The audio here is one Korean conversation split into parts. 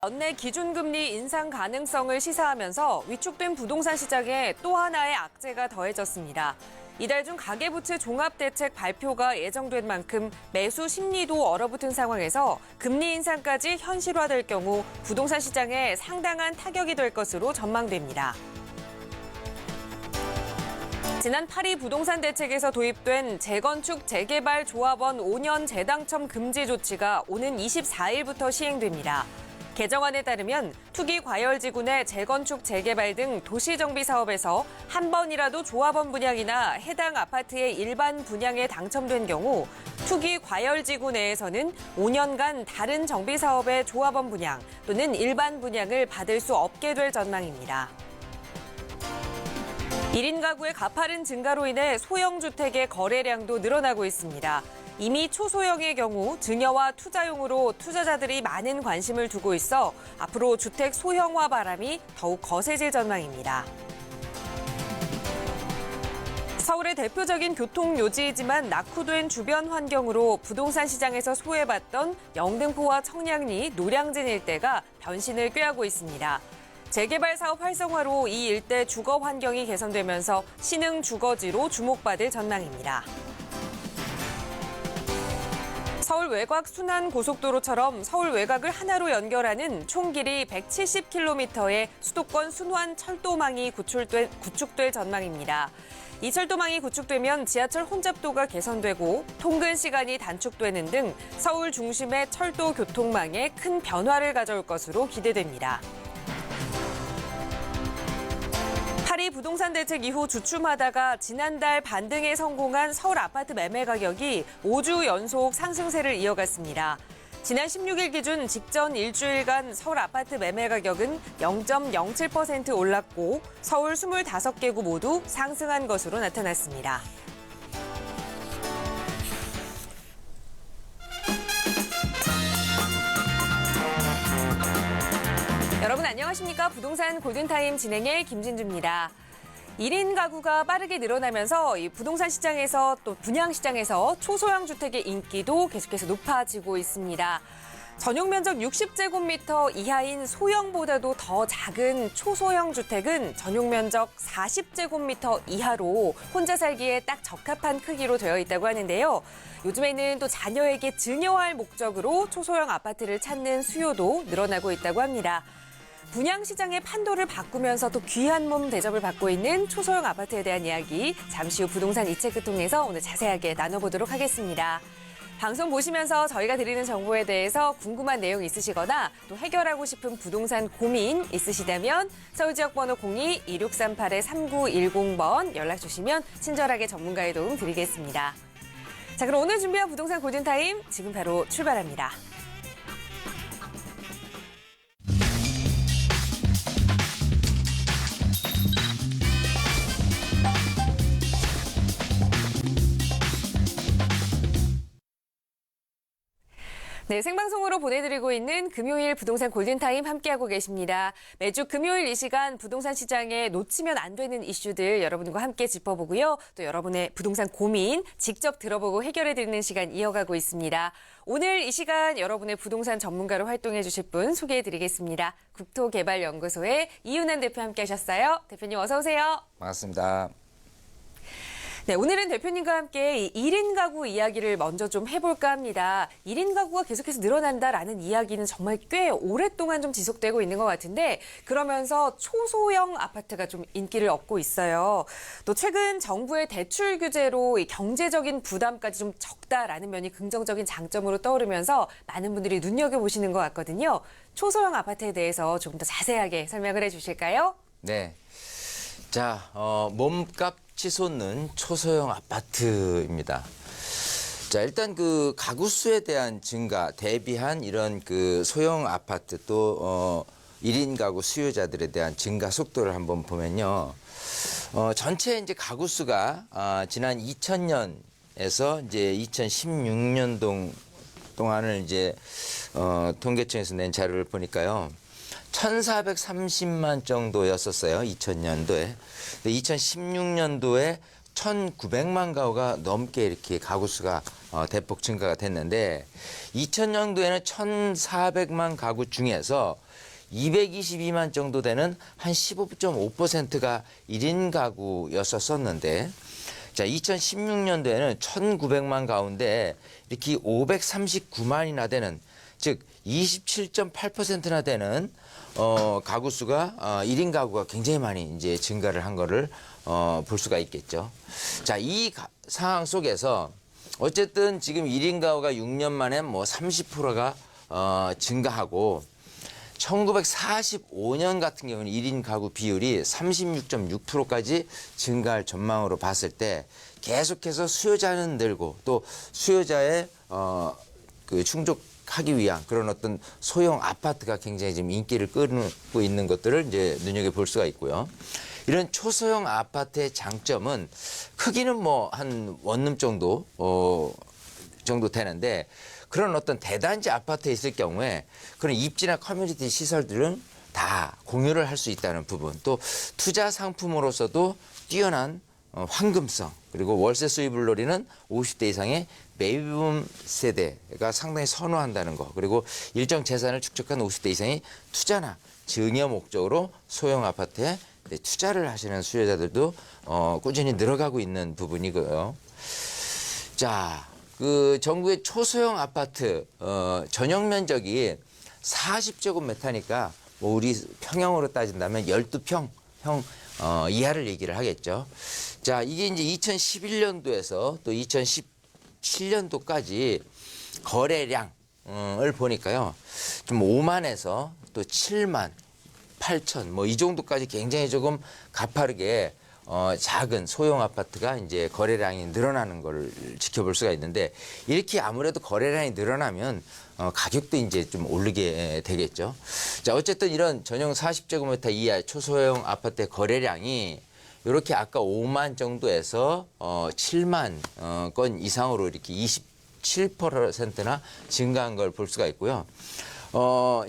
연내 기준금리 인상 가능성을 시사하면서 위축된 부동산 시장에 또 하나의 악재가 더해졌습니다. 이달 중 가계부채 종합대책 발표가 예정된 만큼 매수 심리도 얼어붙은 상황에서 금리 인상까지 현실화될 경우 부동산 시장에 상당한 타격이 될 것으로 전망됩니다. 지난 8위 부동산 대책에서 도입된 재건축 재개발 조합원 5년 재당첨 금지 조치가 오는 24일부터 시행됩니다. 개정안에 따르면 투기 과열지구 내 재건축 재개발 등 도시정비 사업에서 한 번이라도 조합원 분양이나 해당 아파트의 일반 분양에 당첨된 경우 투기 과열지구 내에서는 5년간 다른 정비 사업의 조합원 분양 또는 일반 분양을 받을 수 없게 될 전망입니다. 1인 가구의 가파른 증가로 인해 소형 주택의 거래량도 늘어나고 있습니다. 이미 초소형의 경우 증여와 투자용으로 투자자들이 많은 관심을 두고 있어 앞으로 주택 소형화 바람이 더욱 거세질 전망입니다. 서울의 대표적인 교통요지이지만 낙후된 주변 환경으로 부동산 시장에서 소외받던 영등포와 청량리, 노량진 일대가 변신을 꾀하고 있습니다. 재개발 사업 활성화로 이 일대 주거 환경이 개선되면서 신흥 주거지로 주목받을 전망입니다. 서울 외곽 순환 고속도로처럼 서울 외곽을 하나로 연결하는 총 길이 170km의 수도권 순환 철도망이 구축될 전망입니다. 이 철도망이 구축되면 지하철 혼잡도가 개선되고 통근 시간이 단축되는 등 서울 중심의 철도 교통망에 큰 변화를 가져올 것으로 기대됩니다. 8위 부동산 대책 이후 주춤하다가 지난달 반등에 성공한 서울 아파트 매매 가격이 5주 연속 상승세를 이어갔습니다. 지난 16일 기준 직전 일주일간 서울 아파트 매매 가격은 0.07% 올랐고 서울 25개구 모두 상승한 것으로 나타났습니다. 여러분 안녕하십니까? 부동산 골든타임 진행의 김진주입니다. 1인 가구가 빠르게 늘어나면서 이 부동산 시장에서 또 분양 시장에서 초소형 주택의 인기도 계속해서 높아지고 있습니다. 전용 면적 60제곱미터 이하인 소형보다도 더 작은 초소형 주택은 전용 면적 40제곱미터 이하로 혼자 살기에 딱 적합한 크기로 되어 있다고 하는데요. 요즘에는 또 자녀에게 증여할 목적으로 초소형 아파트를 찾는 수요도 늘어나고 있다고 합니다. 분양 시장의 판도를 바꾸면서 또 귀한 몸 대접을 받고 있는 초소형 아파트에 대한 이야기 잠시 후 부동산 이 체크 통해서 오늘 자세하게 나눠보도록 하겠습니다. 방송 보시면서 저희가 드리는 정보에 대해서 궁금한 내용 있으시거나 또 해결하고 싶은 부동산 고민 있으시다면 서울지역번호 02-2638-3910번 연락 주시면 친절하게 전문가의 도움 드리겠습니다. 자, 그럼 오늘 준비한 부동산 골든타임 지금 바로 출발합니다. 네, 생방송으로 보내드리고 있는 금요일 부동산 골든타임 함께하고 계십니다. 매주 금요일 이 시간 부동산 시장에 놓치면 안 되는 이슈들 여러분과 함께 짚어보고요. 또 여러분의 부동산 고민 직접 들어보고 해결해드리는 시간 이어가고 있습니다. 오늘 이 시간 여러분의 부동산 전문가로 활동해 주실 분 소개해드리겠습니다. 국토개발연구소의 이윤환 대표 함께하셨어요. 대표님 어서 오세요. 반갑습니다. 네, 오늘은 대표님과 함께 1인 가구 이야기를 먼저 좀 해볼까 합니다. 1인 가구가 계속해서 늘어난다라는 이야기는 정말 꽤 오랫동안 좀 지속되고 있는 것 같은데 그러면서 초소형 아파트가 좀 인기를 얻고 있어요. 또 최근 정부의 대출 규제로 이 경제적인 부담까지 좀 적다라는 면이 긍정적인 장점으로 떠오르면서 많은 분들이 눈여겨보시는 것 같거든요. 초소형 아파트에 대해서 조금 더 자세하게 설명을 해주실까요? 네. 자, 몸값 치솟는 초소형 아파트입니다. 자, 일단 그 가구 수에 대한 증가 대비한 이런 그 소형 아파트 또 1인 가구 수요자들에 대한 증가 속도를 한번 보면요. 전체 이제 가구 수가 지난 2000년에서 이제 2016년 동안을 이제 통계청에서 낸 자료를 보니까요. 1,430만 정도였었어요. 2000년도에. 2016년도에 1,900만 가구가 넘게 이렇게 가구 수가 대폭 증가가 됐는데 2000년도에는 1,400만 가구 중에서 222만 정도 되는 한 15.5%가 1인 가구였었는데 자, 2016년도에는 1,900만 가운데 이렇게 539만이나 되는 즉 27.8%나 되는 가구 수가 1인 가구가 굉장히 많이 이제 증가를 한 거를 볼 수가 있겠죠. 자, 이 상황 속에서 어쨌든 지금 1인 가구가 6년 만에 뭐 30%가 증가하고 1945년 같은 경우는 1인 가구 비율이 36.6%까지 증가할 전망으로 봤을 때 계속해서 수요자는 늘고 또 수요자의 그 충족하기 위한 그런 어떤 소형 아파트가 굉장히 지금 인기를 끌고 있는 것들을 이제 눈여겨볼 수가 있고요. 이런 초소형 아파트의 장점은 크기는 뭐 한 원룸 정도 되는데 그런 어떤 대단지 아파트에 있을 경우에 그런 입지나 커뮤니티 시설들은 다 공유를 할 수 있다는 부분, 또 투자 상품으로서도 뛰어난 황금성, 그리고 월세 수입을 노리는 50대 이상의 베이비붐 세대가 상당히 선호한다는 거, 그리고 일정 재산을 축적한 50대 이상의 투자나 증여 목적으로 소형 아파트에 투자를 하시는 수요자들도 꾸준히 늘어가고 있는 부분이고요. 자, 그 전국의 초소형 아파트 전용 면적이 40제곱미터니까 뭐 우리 평형으로 따진다면 12평 이하를 얘기를 하겠죠. 자, 이게 이제 2011년도에서 또 2017년도까지 거래량을 보니까요. 좀 5만에서 또 7만, 8천 뭐 이 정도까지 굉장히 조금 가파르게 작은 소형 아파트가 이제 거래량이 늘어나는 걸 지켜볼 수가 있는데 이렇게 아무래도 거래량이 늘어나면 가격도 이제 좀 오르게 되겠죠. 자, 어쨌든 이런 전용 40제곱미터 이하 초소형 아파트의 거래량이 이렇게 아까 5만 정도에서 7만 건 이상으로 이렇게 27%나 증가한 걸 볼 수가 있고요.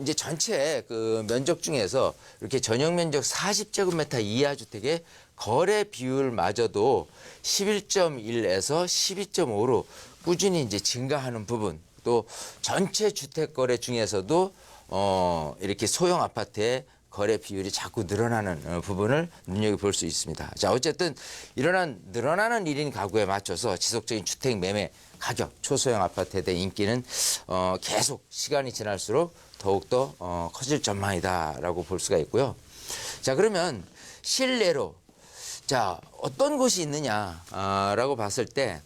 이제 전체 그 면적 중에서 이렇게 전용 면적 40제곱미터 이하 주택의 거래 비율마저도 11.1에서 12.5로 꾸준히 이제 증가하는 부분, 또 전체 주택 거래 중에서도 이렇게 소형 아파트의 거래 비율이 자꾸 늘어나는 부분을 눈여겨볼 수 있습니다. 자, 어쨌든 늘어나는 1인 가구에 맞춰서 지속적인 주택 매매 가격, 초소형 아파트에 대한 인기는 계속 시간이 지날수록 더욱더 커질 전망이다라고 볼 수가 있고요. 자, 그러면 실내로 자, 어떤 곳이 있느냐라고 봤을 때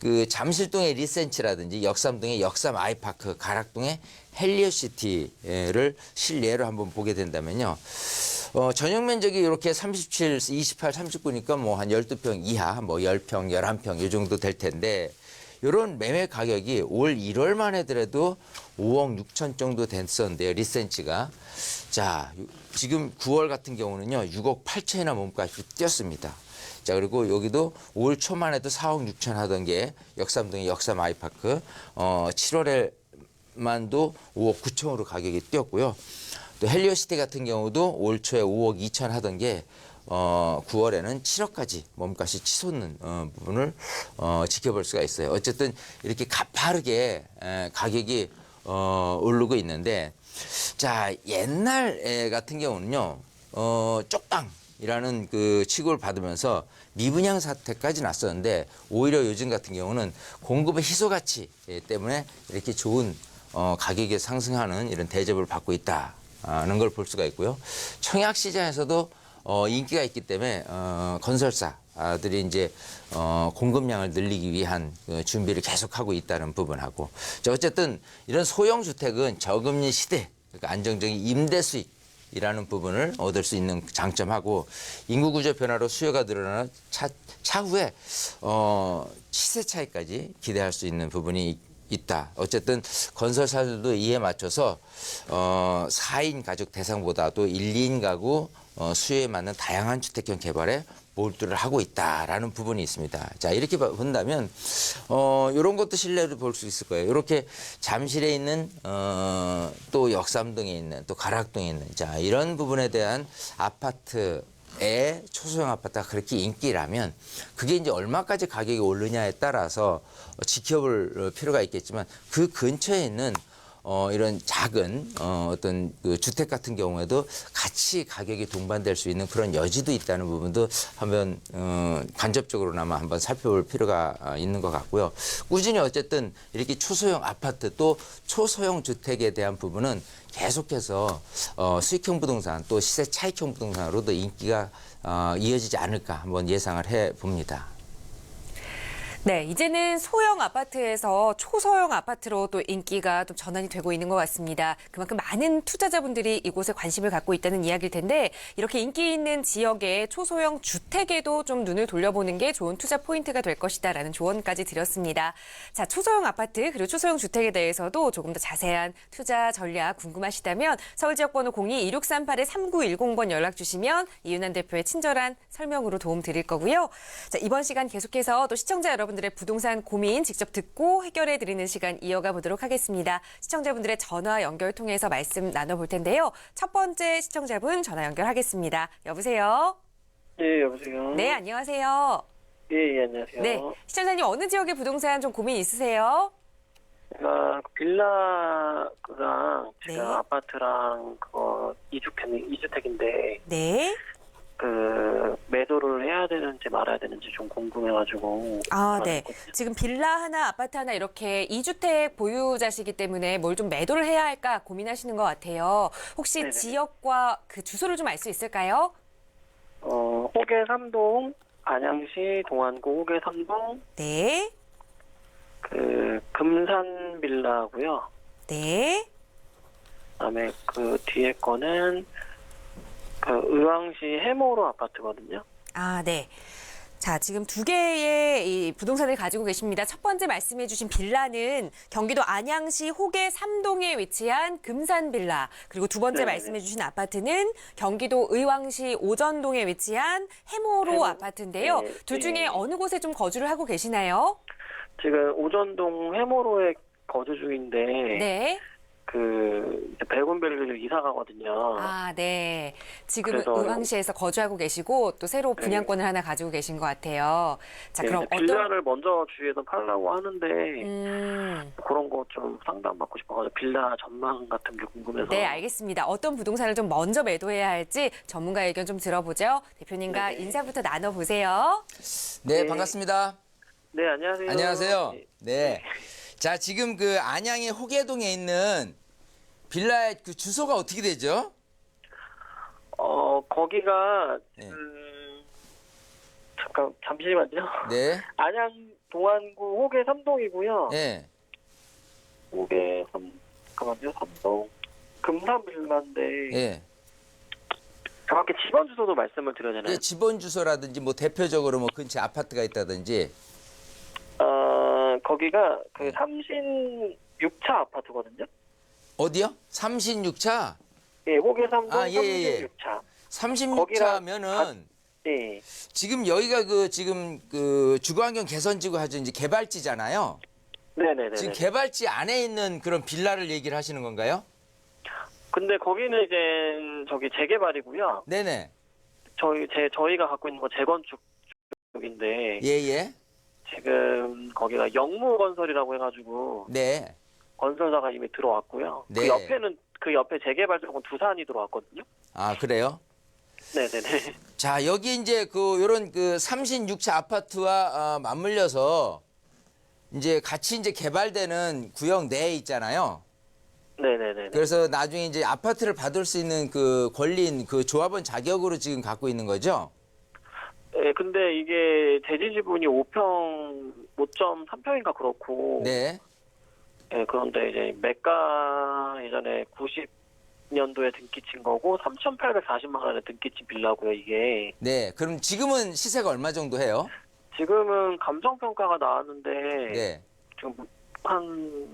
그 잠실동의 리센치라든지 역삼동의 역삼 아이파크, 가락동의 헬리오시티를 실내로 한번 보게 된다면요. 전용 면적이 이렇게 37, 28, 39니까 뭐 한 12평 이하, 뭐 10평, 11평 이 정도 될 텐데 이런 매매 가격이 올 1월만 해더라도 5억 6천 정도 됐었는데요. 리센치가. 자, 지금 9월 같은 경우는요. 6억 8천이나 몸값이 뛰었습니다. 자, 그리고 여기도 올 초만 해도 4억 6천 하던 게 역삼동의 역삼 아이파크 7월에만도 5억 9천으로 가격이 뛰었고요. 또 헬리오시티 같은 경우도 올 초에 5억 2천 하던 게 9월에는 7억까지 몸값이 치솟는 부분을 지켜볼 수가 있어요. 어쨌든 이렇게 가파르게 가격이 오르고 있는데 자, 옛날 같은 경우는요. 쪽방이라는 그 취급을 받으면서 미분양 사태까지 났었는데 오히려 요즘 같은 경우는 공급의 희소 가치 때문에 이렇게 좋은 가격이 상승하는 이런 대접을 받고 있다는 걸 볼 수가 있고요. 청약 시장에서도 인기가 있기 때문에 건설사들이 이제 공급량을 늘리기 위한 준비를 계속하고 있다는 부분하고, 자, 어쨌든 이런 소형 주택은 저금리 시대, 그러니까 안정적인 임대 수익이라는 부분을 얻을 수 있는 장점하고, 인구 구조 변화로 수요가 늘어나는 차후에 시세 차이까지 기대할 수 있는 부분이 있다. 어쨌든 건설사들도 이에 맞춰서 4인 가족 대상보다도 1, 2인 가구 수요에 맞는 다양한 주택형 개발에 몰두를 하고 있다라는 부분이 있습니다. 자, 이렇게 본다면 이런 것도 실내로 볼 수 있을 거예요. 이렇게 잠실에 있는 또 역삼동에 있는 또 가락동에 있는 자, 이런 부분에 대한 아파트 초소형 아파트가 그렇게 인기라면 그게 이제 얼마까지 가격이 오르냐에 따라서 지켜볼 필요가 있겠지만 그 근처에 있는 이런 작은 어떤 그 주택 같은 경우에도 같이 가격이 동반될 수 있는 그런 여지도 있다는 부분도 한번 간접적으로나마 한번 살펴볼 필요가 있는 것 같고요. 꾸준히 어쨌든 이렇게 초소형 아파트 또 초소형 주택에 대한 부분은 계속해서 수익형 부동산 또 시세 차익형 부동산으로도 인기가 이어지지 않을까 한번 예상을 해봅니다. 네, 이제는 소형 아파트에서 초소형 아파트로 또 인기가 좀 전환이 되고 있는 것 같습니다. 그만큼 많은 투자자분들이 이곳에 관심을 갖고 있다는 이야기일 텐데 이렇게 인기 있는 지역의 초소형 주택에도 좀 눈을 돌려보는 게 좋은 투자 포인트가 될 것이다라는 조언까지 드렸습니다. 자, 초소형 아파트 그리고 초소형 주택에 대해서도 조금 더 자세한 투자 전략 궁금하시다면 서울지역번호 02-2638-3910번 연락 주시면 이윤환 대표의 친절한 설명으로 도움 드릴 거고요. 자, 이번 시간 계속해서 또 시청자 여러분들의 부동산 고민 직접 듣고 해결해 드리는 시간 이어가 보도록 하겠습니다. 시청자분들의 전화 연결 통해서 말씀 나눠볼 텐데요. 첫 번째 시청자분 전화 연결하겠습니다. 여보세요? 예, 여보세요? 네, 안녕하세요. 예, 안녕하세요. 네, 시청자님 어느 지역의 부동산 좀 고민 있으세요? 제가 빌라랑 네. 제가 아파트랑 그거 이주택인데 네. 그 매도를 해야 되는지 말아야 되는지 좀 궁금해가지고. 아, 네. 전화했거든요. 지금 빌라 하나, 아파트 하나 이렇게 2주택 보유자시기 때문에 뭘 좀 매도를 해야 할까 고민하시는 것 같아요. 혹시 네네. 지역과 그 주소를 좀 알 수 있을까요? 호계 3동, 안양시 동안구 호계 3동, 네. 그 금산 빌라고요. 네. 그다음에 그 뒤에 거는 그 의왕시 해모로 아파트거든요. 아, 네. 자, 지금 두 개의 이 부동산을 가지고 계십니다. 첫 번째 말씀해 주신 빌라는 경기도 안양시 호계 3동에 위치한 금산 빌라. 그리고 두 번째 네네. 말씀해 주신 아파트는 경기도 의왕시 오전동에 위치한 해모로 해모. 아파트인데요. 네, 둘 중에 네. 어느 곳에 좀 거주를 하고 계시나요? 지금 오전동 해모로에 거주 중인데 네. 그 백운밸리로 이사 가거든요. 아, 네. 지금 그래서 의왕시에서 거주하고 계시고 또 새로 분양권을 하나 가지고 계신 것 같아요. 자, 네, 그럼 어떤 빌라를 먼저 주위에서 팔라고 하는데 그런 거 좀 상담받고 싶어가지고 빌라 전망 같은 게 궁금해서. 네, 알겠습니다. 어떤 부동산을 좀 먼저 매도해야 할지 전문가 의견 좀 들어보죠. 대표님과 네. 인사부터 나눠보세요. 네, 네. 반갑습니다. 네, 안녕하세요. 안녕하세요. 네. 네. 자, 지금 그 안양의 호계동에 있는 빌라의 그 주소가 어떻게 되죠? 거기가 네. 잠시만요. 네. 안양 동안구 호계 3동이고요. 네. 호계 3동 금산 빌라인데 예. 정확히 집안 주소도 말씀을 드려야 되나요? 예, 집원 주소라든지 뭐 대표적으로 뭐 근처에 아파트가 있다든지. 거기가 그 네. 삼신 6차 아파트거든요. 어디요? 36차? 예, 호계 3동 아, 예, 예. 36차. 36차면은 예. 지금 여기가 그 지금 그 주거환경 개선지구 하죠. 이제 개발지잖아요. 네네네. 지금 개발지 안에 있는 그런 빌라를 얘기를 하시는 건가요? 근데 거기는 이제 저기 재개발이고요. 네네. 저희가 갖고 있는 거 재건축 쪽인데 예예. 지금 거기가 영무건설이라고 해가지고 네. 건설사가 이미 들어왔고요. 네. 그 옆에 재개발 쪽은 두산이 들어왔거든요. 아 그래요? 네네네. 자 여기 이제 그 요런 그 36차 아파트와 맞물려서 이제 같이 이제 개발되는 구역 내에 있잖아요. 네네네. 그래서 나중에 이제 아파트를 받을 수 있는 그 권리인 그 조합원 자격으로 지금 갖고 있는 거죠? 예, 근데 이게 대지 지분이 5.3평인가 그렇고. 네. 예, 그런데 이제 매가 예전에 90년도에 등기친 거고 3,840만 원에 등기친 빌라고요, 이게. 네. 그럼 지금은 시세가 얼마 정도 해요? 지금은 감정평가가 나왔는데 네. 지금 한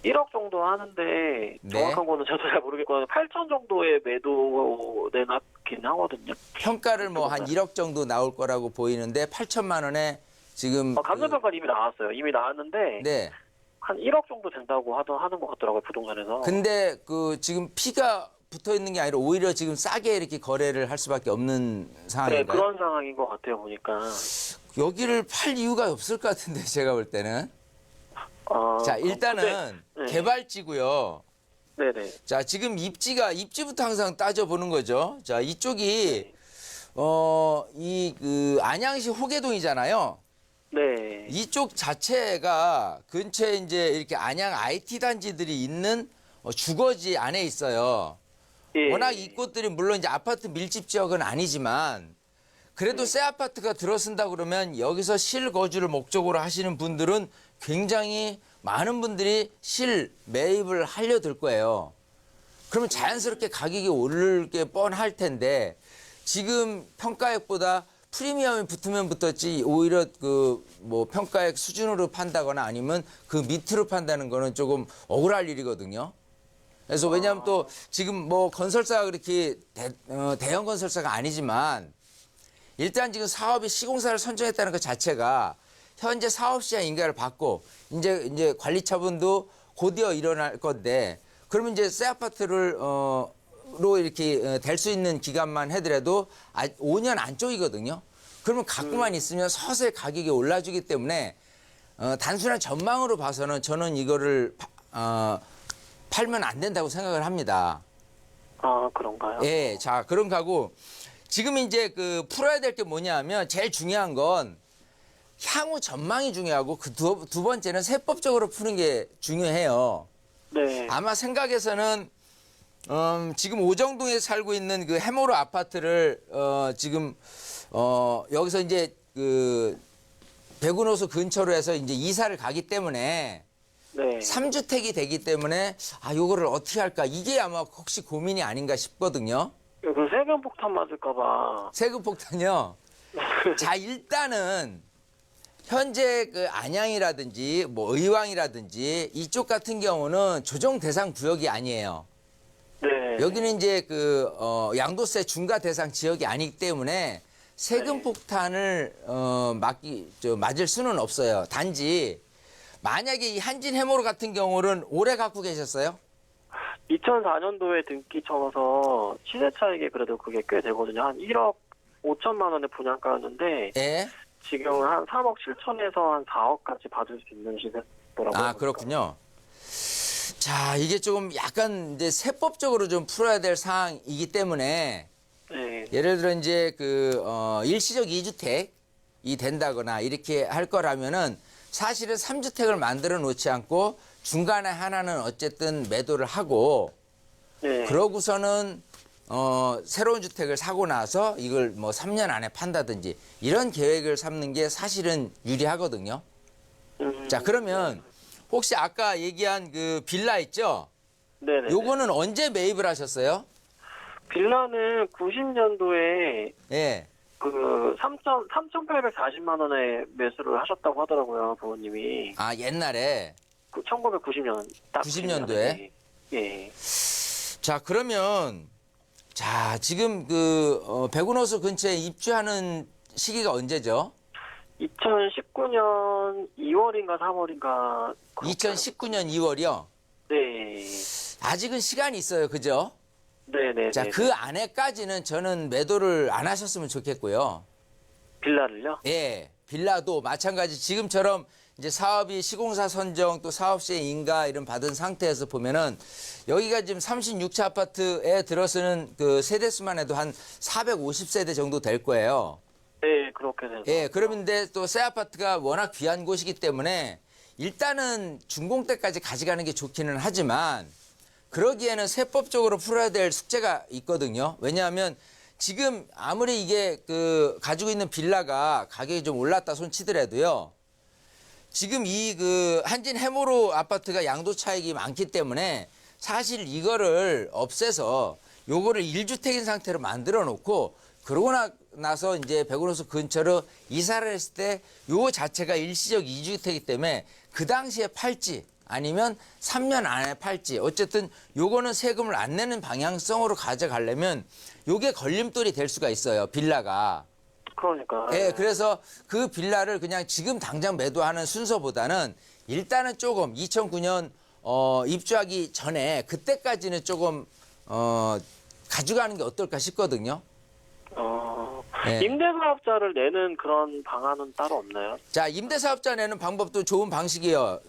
1억 정도 하는데 네. 정확한 거는 저도 잘 모르겠고 8천 정도에 매도되긴 하거든요. 평가를 뭐 한 1억 정도 나올 거라고 보이는데 8천만 원에 지금 감정평가는 이미 나왔어요. 이미 나왔는데 네. 한 1억 정도 된다고 하는 것 같더라고요, 부동산에서. 근데 그 지금 피가 붙어 있는 게 아니라 오히려 지금 싸게 이렇게 거래를 할 수밖에 없는 네, 상황인가요? 그런 상황인 것 같아요, 보니까. 여기를 팔 이유가 없을 것 같은데 제가 볼 때는. 자, 그럼 일단은 근데- 네. 개발지고요. 네네. 자, 지금 입지부터 항상 따져보는 거죠. 자, 이쪽이 이 그 안양시 호계동이잖아요. 네. 이쪽 자체가 근처에 이제 이렇게 안양 IT 단지들이 있는 주거지 안에 있어요. 예. 워낙 이 곳들이 물론 이제 아파트 밀집 지역은 아니지만 그래도 새 아파트가 들어선다 그러면 여기서 실거주를 목적으로 하시는 분들은 굉장히 많은 분들이 실매입을 하려 들 거예요. 그러면 자연스럽게 가격이 오를 게 뻔할 텐데 지금 평가액보다 프리미엄이 붙으면 붙었지 오히려 그 뭐 평가액 수준으로 판다거나 아니면 그 밑으로 판다는 거는 조금 억울할 일이거든요. 그래서 왜냐하면 또 지금 뭐 건설사가 그렇게 대형 건설사가 아니지만 일단 지금 사업이 시공사를 선정했다는 것 자체가 현재 사업 시장 인가를 받고 이제 관리 처분도 곧이어 일어날 건데 그러면 이제 새 아파트를 로 이렇게 될 수 있는 기간만 해더라도 5년 안쪽이거든요. 그러면 갖고만 있으면 서서히 가격이 올라주기 때문에 단순한 전망으로 봐서는 저는 이거를 팔면 안 된다고 생각을 합니다. 그런가요? 예, 자 그런 거고 지금 이제 그 풀어야 될 게 뭐냐면 제일 중요한 건 향후 전망이 중요하고 그 두 번째는 세법적으로 푸는 게 중요해요. 네. 아마 생각에서는 지금 오정동에 살고 있는 그 해모로 아파트를 지금 여기서 이제 그 백운호수 근처로 해서 이제 이사를 가기 때문에 네. 3주택이 되기 때문에 요거를 어떻게 할까 이게 아마 혹시 고민이 아닌가 싶거든요. 그 세금 폭탄 맞을까봐. 세금 폭탄요. 자 일단은 현재 그 안양이라든지 뭐 의왕이라든지 이쪽 같은 경우는 조정 대상 구역이 아니에요. 네. 여기는 이제 그 양도세 중과 대상 지역이 아니기 때문에 세금 네. 폭탄을 맞을 수는 없어요. 단지 만약에 이 한진 해모로 같은 경우는 오래 갖고 계셨어요? 2004년도에 등기 쳐서 시세 차익이 그래도 그게 꽤 되거든요. 한 1억 5천만 원의 분양가였는데 예. 지금 한 3억 7천에서 한 4억까지 받을 수 있는 시세더라고요. 그렇군요. 자, 이게 조금 약간 이제 세법적으로 좀 풀어야 될 사항이기 때문에 네. 예를 들어 이제 그 일시적 2주택이 된다거나 이렇게 할 거라면은 사실은 3주택을 만들어 놓지 않고 중간에 하나는 어쨌든 매도를 하고 네. 그러고서는 새로운 주택을 사고 나서 이걸 뭐 3년 안에 판다든지 이런 계획을 삼는 게 사실은 유리하거든요. 자, 그러면 혹시 아까 얘기한 그 빌라 있죠? 네네. 요거는 언제 매입을 하셨어요? 빌라는 90년도에 예. 그 3,840만 원에 매수를 하셨다고 하더라고요, 부모님이. 옛날에. 그 1990년 딱 90년도에? 예. 자, 그러면 자, 지금 그 백운호수 근처에 입주하는 시기가 언제죠? 2019년 2월인가 3월인가 2019년 2월이요. 네. 아직은 시간이 있어요. 그죠? 네네. 자, 그 안에까지는 저는 매도를 안 하셨으면 좋겠고요. 빌라를요? 예. 빌라도 마찬가지 지금처럼 이제 사업이 시공사 선정 또 사업시행 인가 이런 받은 상태에서 보면은 여기가 지금 36채 아파트에 들어서는 그 세대수만 해도 한 450세대 정도 될 거예요. 네, 그렇게 돼서. 예, 그런데 또 새 아파트가 워낙 귀한 곳이기 때문에 일단은 준공 때까지 가져가는 게 좋기는 하지만 그러기에는 세법적으로 풀어야 될 숙제가 있거든요. 왜냐하면 지금 아무리 이게 그 가지고 있는 빌라가 가격이 좀 올랐다 손치더라도요. 지금 이 그 한진 해모로 아파트가 양도 차익이 많기 때문에 사실 이거를 없애서 요거를 1주택인 상태로 만들어 놓고 그러고 나서 이제 백운호수 근처로 이사를 했을 때 요 자체가 일시적 2주택이기 때문에 그 당시에 팔지 아니면 3년 안에 팔지 어쨌든 요거는 세금을 안 내는 방향성으로 가져가려면 요게 걸림돌이 될 수가 있어요. 빌라가. 그러니까. 예, 그래서 그 빌라를 그냥 지금 당장 매도하는 순서보다는 일단은 조금 2009년 입주하기 전에 그때까지는 조금 가져가는 게 어떨까 싶거든요. 네. 임대사업자를 내는 그런 방안은 따로 없나요? 자, 임대사업자 내는 방법도 좋은 방식이고요.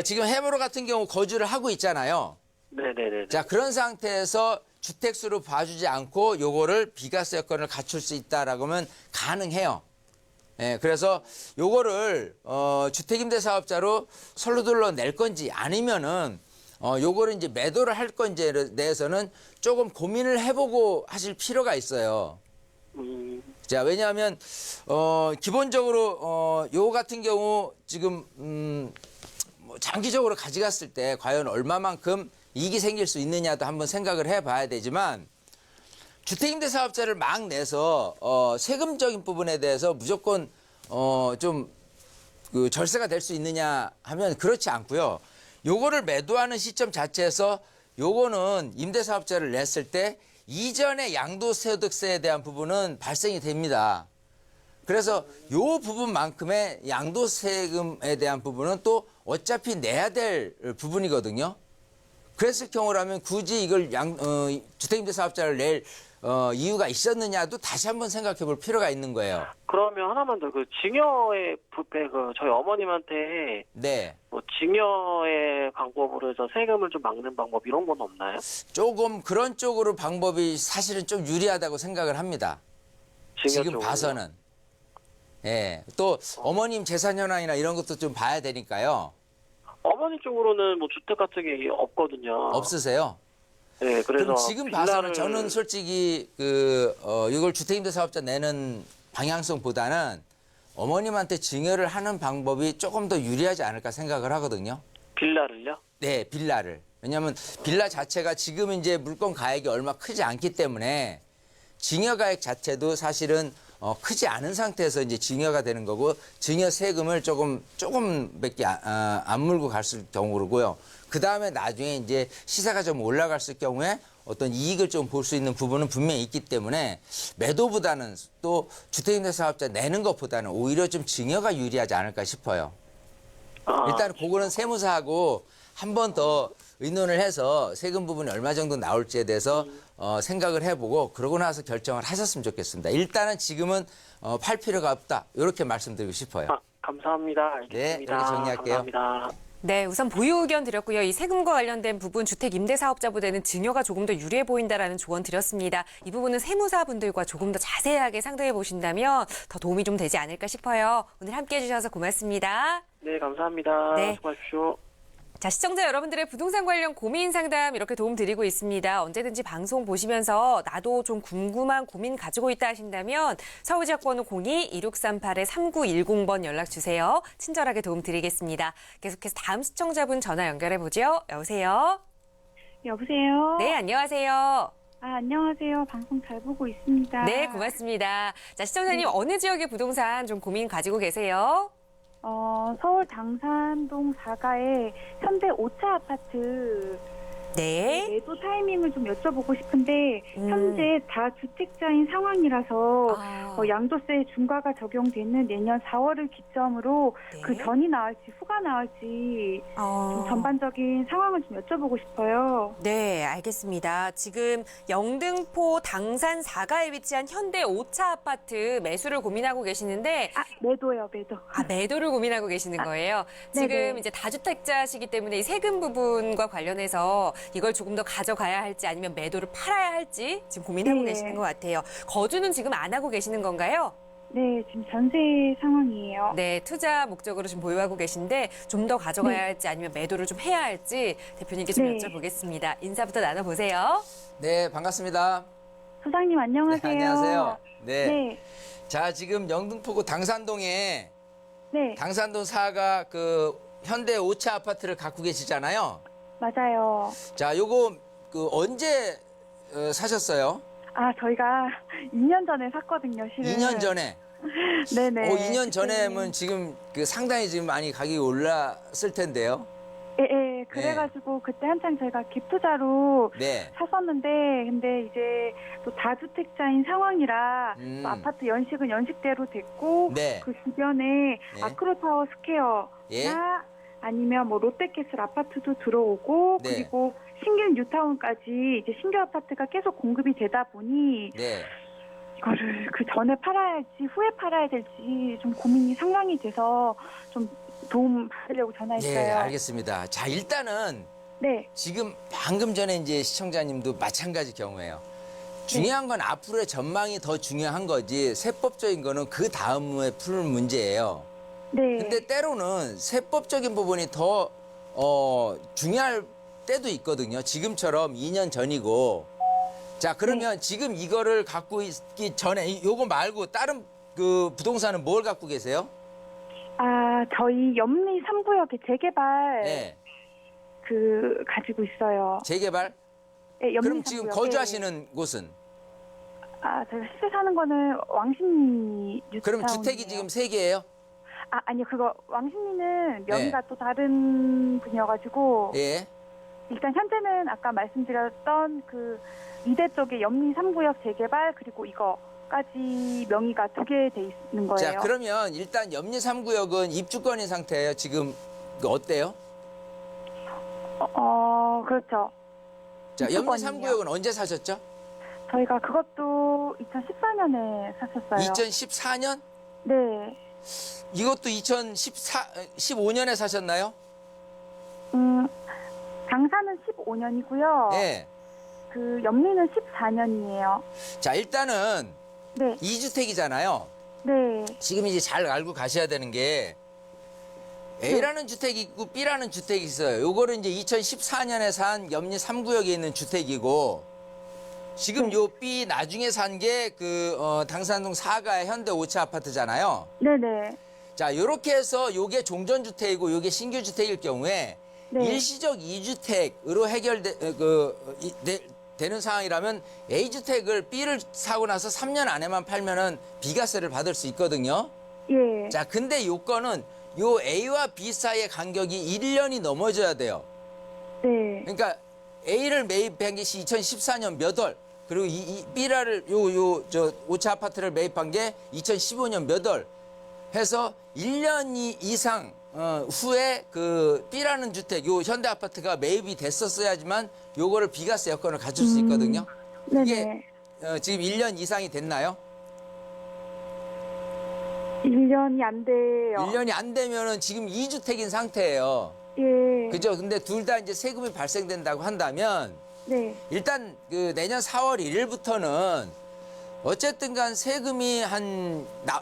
지금 해무로 같은 경우 거주를 하고 있잖아요. 네네네. 자, 그런 상태에서 주택수로 봐주지 않고 요거를 비과세 여건을 갖출 수 있다라고 하면 가능해요. 예, 그래서 요거를 주택임대사업자로 선로들로 낼 건지 아니면은 요거를 이제 매도를 할 건지에 대해서는 조금 고민을 해보고 하실 필요가 있어요. 자, 왜냐하면 기본적으로 요 같은 경우 지금 뭐 장기적으로 가져갔을 때 과연 얼마만큼 이익이 생길 수 있느냐도 한번 생각을 해봐야 되지만 주택임대사업자를 막 내서 세금적인 부분에 대해서 무조건 좀 그 절세가 될 수 있느냐 하면 그렇지 않고요. 요거를 매도하는 시점 자체에서 요거는 임대사업자를 냈을 때 이전의 양도소득세에 대한 부분은 발생이 됩니다. 그래서 요 부분만큼의 양도세금에 대한 부분은 또 어차피 내야 될 부분이거든요. 그랬을 경우라면 굳이 이걸 주택임대사업자를 낼 이유가 있었느냐도 다시 한번 생각해 볼 필요가 있는 거예요. 그러면 하나만 더, 그 증여의 부패, 저희 어머님한테 네. 뭐 증여의 방법으로 해서 세금을 좀 막는 방법 이런 건 없나요? 조금 그런 쪽으로 방법이 사실은 좀 유리하다고 생각을 합니다. 증여 지금 쪽으로요? 봐서는. 예. 또 어머님 재산 현황이나 이런 것도 좀 봐야 되니까요. 어머니 쪽으로는 뭐 주택 같은 게 없거든요. 없으세요? 네, 그래서 그럼 지금 봐서는 저는 솔직히 이걸 주택임대사업자 내는 방향성보다는 어머님한테 증여를 하는 방법이 조금 더 유리하지 않을까 생각을 하거든요. 빌라를요? 네, 빌라를. 왜냐하면 빌라 자체가 지금 이제 물건 가액이 얼마 크지 않기 때문에 증여 가액 자체도 사실은 크지 않은 상태에서 이제 증여가 되는 거고 증여 세금을 조금밖에 안 물고 갔을 경우고요. 그 다음에 나중에 이제 시세가 좀 올라갔을 경우에 어떤 이익을 좀 볼 수 있는 부분은 분명히 있기 때문에 매도보다는 또 주택임대사업자 내는 것보다는 오히려 좀 증여가 유리하지 않을까 싶어요. 일단 그거는 세무사하고 한 번 더 의논을 해서 세금 부분이 얼마 정도 나올지에 대해서 생각을 해보고 그러고 나서 결정을 하셨으면 좋겠습니다. 일단은 지금은 팔 필요가 없다. 이렇게 말씀드리고 싶어요. 감사합니다. 알겠습니다. 네, 이렇게 정리할게요. 감사합니다. 네, 우선 보유 의견 드렸고요. 이 세금과 관련된 부분 주택 임대 사업자보다는 증여가 조금 더 유리해 보인다라는 조언 드렸습니다. 이 부분은 세무사분들과 조금 더 자세하게 상담해 보신다면 더 도움이 좀 되지 않을까 싶어요. 오늘 함께해 주셔서 고맙습니다. 네, 감사합니다. 네. 수고하십시오. 자, 시청자 여러분들의 부동산 관련 고민 상담 이렇게 도움 드리고 있습니다. 언제든지 방송 보시면서 나도 좀 궁금한 고민 가지고 있다 하신다면 서울 지역번호 02-2638-3910번 연락 주세요. 친절하게 도움 드리겠습니다. 계속해서 다음 시청자분 전화 연결해 보죠. 여보세요? 여보세요? 네, 안녕하세요. 안녕하세요. 방송 잘 보고 있습니다. 네, 고맙습니다. 자, 시청자님 어느 지역의 부동산 좀 고민 가지고 계세요? 서울 당산동 4가의 현대 5차 아파트 네. 매도 타이밍을 좀 여쭤보고 싶은데 현재 다주택자인 상황이라서 양도세 중과가 적용되는 내년 4월을 기점으로 네. 그 전이 나을지 후가 나을지 좀 전반적인 상황을 좀 여쭤보고 싶어요. 네, 알겠습니다. 지금 영등포 당산 4가에 위치한 현대 5차 아파트 매수를 고민하고 계시는데 매도요, 매도. 매도를 고민하고 계시는 거예요. 지금 네네. 이제 다주택자시기 때문에 이 세금 부분과 관련해서 이걸 조금 더 가져가야 할지 아니면 매도를 팔아야 할지 지금 고민하고 네. 계시는 것 같아요. 거주는 지금 안 하고 계시는 건가요? 네, 지금 전세 상황이에요. 네, 투자 목적으로 지금 보유하고 계신데 좀 더 가져가야 할지 아니면 매도를 좀 해야 할지 대표님께 좀 네. 여쭤보겠습니다. 인사부터 나눠보세요. 네, 반갑습니다. 소장님 안녕하세요. 네, 안녕하세요. 네. 네. 자, 지금 영등포구 당산동에 네, 당산동 4가 그 현대 5차 아파트를 갖고 계시잖아요. 맞아요. 자, 요거 언제 사셨어요? 저희가 2년 전에 샀거든요, 실은. 2년 전에. 네네. 2년 전에면 지금 상당히 지금 많이 가격이 올랐을 텐데요. 예, 그래가지고 그때 한창 저희가 갭 투자로 네. 샀었는데, 근데 이제 또 다주택자인 상황이라 또 아파트 연식은 연식대로 됐고, 네. 그 주변에 네. 아크로타워 스퀘어나 예. 아니면 뭐 롯데캐슬 아파트도 들어오고 네. 그리고 신길 뉴타운까지 이제 신규 아파트가 계속 공급이 되다 보니 네. 이거를 그 전에 팔아야 할지 후에 팔아야 될지 좀 고민이 상당히 돼서 좀 도움 받으려고 전화했어요. 네, 알겠습니다. 자, 일단은 네. 지금 방금 전에 이제 시청자님도 마찬가지 경우예요. 중요한 건 앞으로의 전망이 더 중요한 거지 세법적인 거는 그 다음에 풀 문제예요. 네. 근데 때로는 세법적인 부분이 더 중요할 때도 있거든요. 지금처럼 2년 전이고. 자, 그러면 지금 이거를 갖고 있기 전에 요거 말고 다른 그 부동산은 뭘 갖고 계세요? 아, 저희 염리 3구역에 재개발 네. 그 가지고 있어요. 재개발? 네, 염리 그럼 지금 3구역에. 거주하시는 곳은? 아, 제가 실제 사는 거는 왕십리 뉴타운이에요. 그럼 주택이 지금 3개예요? 아, 아니요. 그거 왕십리는 명의가 또 다른 분이어가지고 예. 일단 현재는 아까 말씀드렸던 그 이대 쪽에 염리 3구역 재개발 그리고 이거까지 명의가 2개 돼 있는 거예요. 자, 그러면 일단 염리 3구역은 입주권인 상태예요. 지금 어때요? 그렇죠. 자, 염리 입주권이에요. 3구역은 언제 사셨죠? 저희가 그것도 2014년에 샀었어요. 2014년? 네. 이것도 15년에 사셨나요? 당사는 15년이고요. 예. 그 염리는 14년이에요. 자, 일단은 네. 2주택이잖아요. 네. 지금 이제 잘 알고 가셔야 되는 게 A라는 주택이 있고 B라는 주택이 있어요. 요거를 이제 2014년에 산 염리 3구역에 있는 주택이고 지금 요 B 나중에 산 게 그 당산동 4가의 현대 5차 아파트잖아요. 네네. 자, 요렇게 해서 요게 종전주택이고 요게 신규주택일 경우에 네. 일시적 2주택으로 되는 상황이라면 A주택을 B를 사고 나서 3년 안에만 팔면은 비과세를 받을 수 있거든요. 예. 자, 근데 요건은 요 A와 B 사이의 간격이 1년이 넘어져야 돼요. 네. 그러니까 A를 매입한 게 2014년 몇 월, 그리고 B라를 저 5차 아파트를 매입한 게 2015년 몇 월 해서 1년 이상 후에 그 B라는 주택, 요 현대 아파트가 매입이 됐었어야지만 요거를 비과세 여건을 갖출 수 있거든요. 네네. 이게 지금 1년 이상이 됐나요? 1년이 안 돼요. 1년이 안 되면은 지금 2주택인 상태예요. 예. 그죠? 근데 둘 다 이제 세금이 발생된다고 한다면 네. 일단 그 내년 4월 1일부터는 어쨌든 간 세금이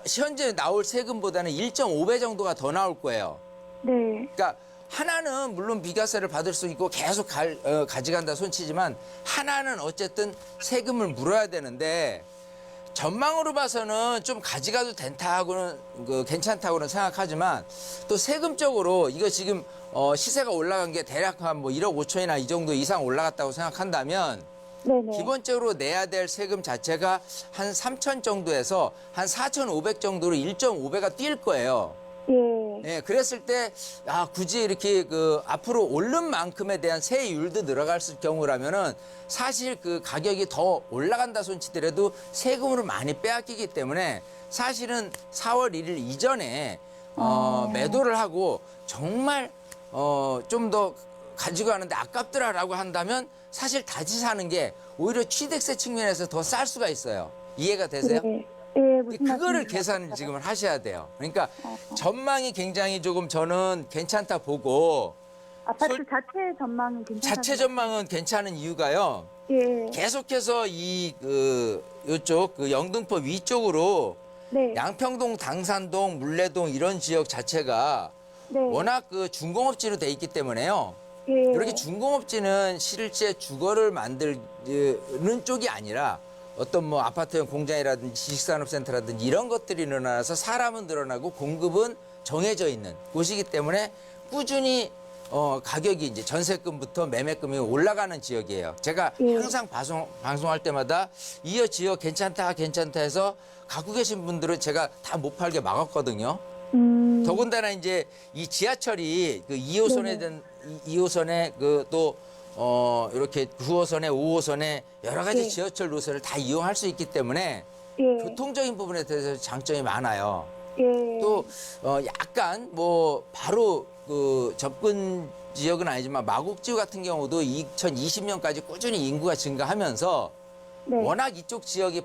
현재 나올 세금보다는 1.5배 정도가 더 나올 거예요. 네. 그러니까 하나는 물론 비과세를 받을 수 있고 계속 가져간다 손치지만 하나는 어쨌든 세금을 물어야 되는데 전망으로 봐서는 좀 가져가도 괜찮다고는 생각하지만 또 세금적으로 이거 지금 시세가 올라간 게 대략 한 뭐 1억 5천이나 이 정도 이상 올라갔다고 생각한다면 네네. 기본적으로 내야 될 세금 자체가 한 3천 정도에서 한 4,500 정도로 1.5배가 뛸 거예요. 예. 예, 그랬을 때, 굳이 이렇게 앞으로 오른 만큼에 대한 세율도 늘어갈 경우라면은 사실 그 가격이 더 올라간다 손치더라도 세금으로 많이 빼앗기기 때문에 사실은 4월 1일 이전에, 매도를 하고 정말, 좀 더 가지고 가는데 아깝더라라고 한다면 사실 다시 사는 게 오히려 취득세 측면에서 더 쌀 수가 있어요. 이해가 되세요? 네. 예, 무슨 그거를 말씀이신지 계산을 알겠어요. 지금 하셔야 돼요. 그러니까 전망이 굉장히 조금 저는 괜찮다 보고 아파트 자체 전망은 괜찮아요. 자체 전망은 괜찮은 이유가요. 예. 계속해서 요쪽 영등포 위쪽으로 네. 양평동, 당산동, 물레동 이런 지역 자체가 네. 워낙 중공업지로 돼 있기 때문에요. 예. 이렇게 중공업지는 실제 주거를 만드는 쪽이 아니라 어떤 뭐 아파트형 공장이라든지 지식산업센터라든지 이런 것들이 늘어나서 사람은 늘어나고 공급은 정해져 있는 곳이기 때문에 꾸준히 가격이 이제 전세금부터 매매금이 올라가는 지역이에요. 제가 예. 항상 방송할 때마다 이 지역 괜찮다 해서 갖고 계신 분들은 제가 다 못 팔게 막았거든요. 더군다나 이제 이 지하철이 그 2호선에 이렇게 9호선에 5호선에 여러 가지 네. 지하철 노선을 다 이용할 수 있기 때문에 예. 교통적인 부분에 대해서 장점이 많아요. 예. 또 약간 뭐 바로 접근 지역은 아니지만 마곡지구 같은 경우도 2020년까지 꾸준히 인구가 증가하면서 네. 워낙 이쪽 지역이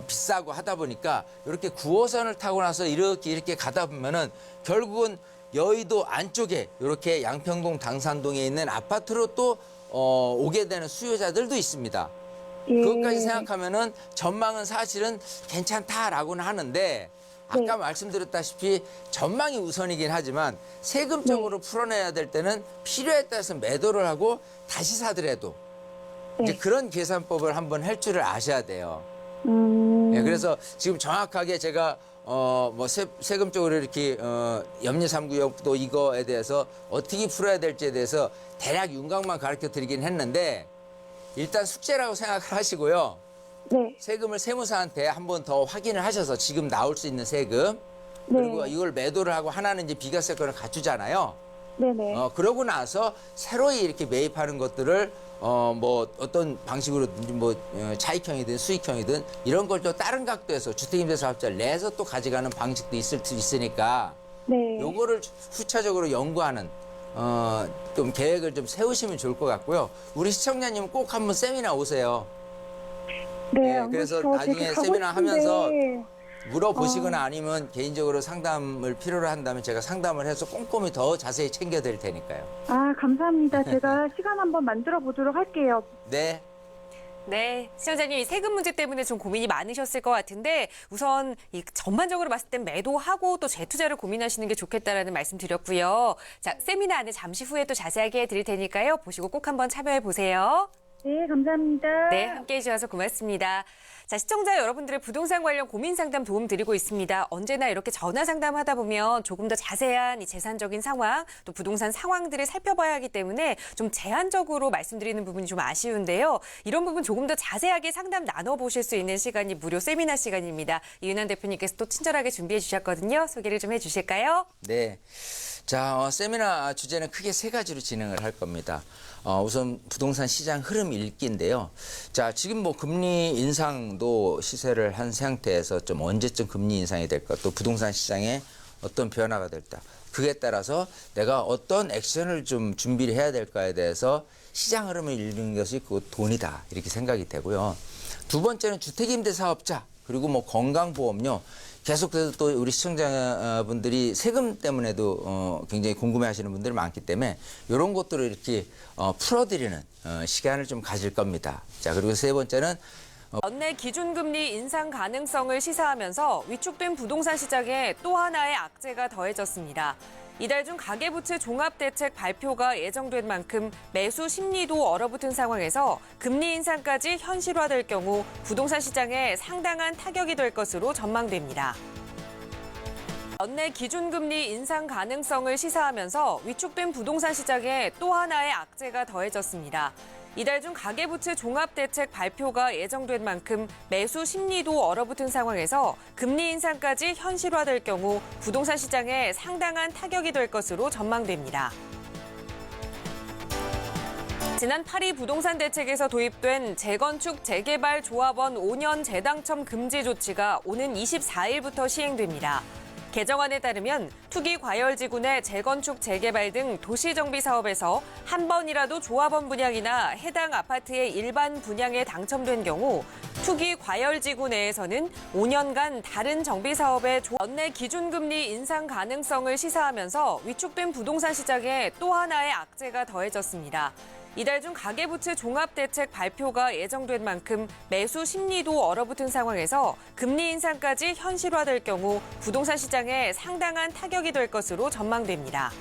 비싸고 하다 보니까 이렇게 9호선을 타고 나서 이렇게 가다 보면은 결국은 여의도 안쪽에 이렇게 양평동 당산동에 있는 아파트로 또 오게 되는 수요자들도 있습니다. 예. 그것까지 생각하면은 전망은 사실은 괜찮다라고는 하는데 아까 말씀드렸다시피 전망이 우선이긴 하지만 세금적으로 풀어내야 될 때는 필요에 따라서 매도를 하고 다시 사더라도 이제 그런 계산법을 한번 할 줄을 아셔야 돼요. 예, 그래서 지금 정확하게 제가 뭐 세금적으로 이렇게 염려 3구역도 이거에 대해서 어떻게 풀어야 될지에 대해서 대략 윤곽만 가르쳐 드리긴 했는데 일단 숙제라고 생각을 하시고요. 네. 세금을 세무사한테 한 번 더 확인을 하셔서 지금 나올 수 있는 세금 그리고 이걸 매도를 하고 하나는 이제 비과세권을 갖추잖아요. 네네. 그러고 나서 새로이 이렇게 매입하는 것들을 뭐 어떤 방식으로든지 뭐 차익형이든 수익형이든 이런 걸 또 다른 각도에서 주택임대사업자를 내서 또 가져가는 방식도 있을 수 있으니까 네. 요거를 후차적으로 연구하는 좀 계획을 좀 세우시면 좋을 것 같고요. 우리 시청자님 꼭 한번 세미나 오세요. 네. 예, 그래서 저 되게 나중에 가고 세미나 싶은데. 하면서 물어보시거나 아니면 개인적으로 상담을 필요로 한다면 제가 상담을 해서 꼼꼼히 더 자세히 챙겨드릴 테니까요. 아, 감사합니다. 제가 시간 한번 만들어 보도록 할게요. 네. 네, 시청자님 세금 문제 때문에 좀 고민이 많으셨을 것 같은데 우선 이 전반적으로 봤을 땐 매도하고 또 재투자를 고민하시는 게 좋겠다라는 말씀 드렸고요. 자, 세미나 안에 잠시 후에 또 자세하게 해드릴 테니까요. 보시고 꼭 한번 참여해 보세요. 네, 감사합니다. 네, 함께해 주셔서 고맙습니다. 자, 시청자 여러분들의 부동산 관련 고민 상담 도움 드리고 있습니다. 언제나 이렇게 전화 상담하다 보면 조금 더 자세한 이 재산적인 상황, 또 부동산 상황들을 살펴봐야 하기 때문에 좀 제한적으로 말씀드리는 부분이 좀 아쉬운데요. 이런 부분 조금 더 자세하게 상담 나눠보실 수 있는 시간이 무료 세미나 시간입니다. 이은환 대표님께서 또 친절하게 준비해 주셨거든요. 소개를 좀 해주실까요? 네. 자, 세미나 주제는 크게 세 가지로 진행을 할 겁니다. 우선 부동산 시장 흐름 읽기인데요. 자, 지금 뭐 금리 인상도 시세를 한 상태에서 좀 언제쯤 금리 인상이 될까, 또 부동산 시장에 어떤 변화가 될까, 그에 따라서 내가 어떤 액션을 좀 준비를 해야 될까에 대해서 시장 흐름을 읽는 것이 그 돈이다 이렇게 생각이 되고요. 두 번째는 주택임대사업자 그리고 뭐 건강보험료. 계속해서 또 우리 시청자분들이 세금 때문에도 굉장히 궁금해하시는 분들이 많기 때문에 이런 것들을 이렇게 풀어드리는 시간을 좀 가질 겁니다. 자, 그리고 세 번째는 연내 기준금리 인상 가능성을 시사하면서 위축된 부동산 시장에 또 하나의 악재가 더해졌습니다. 이달 중 가계부채 종합대책 발표가 예정된 만큼 매수 심리도 얼어붙은 상황에서 금리 인상까지 현실화될 경우 부동산 시장에 상당한 타격이 될 것으로 전망됩니다. 연내 기준금리 인상 가능성을 시사하면서 위축된 부동산 시장에 또 하나의 악재가 더해졌습니다. 이달 중 가계부채 종합대책 발표가 예정된 만큼 매수 심리도 얼어붙은 상황에서 금리 인상까지 현실화될 경우 부동산 시장에 상당한 타격이 될 것으로 전망됩니다. 지난 8일 부동산 대책에서 도입된 재건축 재개발 조합원 5년 재당첨 금지 조치가 오는 24일부터 시행됩니다. 개정안에 따르면 투기 과열지구 내 재건축 재개발 등 도시정비 사업에서 한 번이라도 조합원 분양이나 해당 아파트의 일반 분양에 당첨된 경우 투기 과열지구 내에서는 5년간 다른 정비 사업의 연내 기준금리 인상 가능성을 시사하면서 위축된 부동산 시장에 또 하나의 악재가 더해졌습니다. 이달 중 가계부채 종합대책 발표가 예정된 만큼 매수 심리도 얼어붙은 상황에서 금리 인상까지 현실화될 경우 부동산 시장에 상당한 타격이 될 것으로 전망됩니다.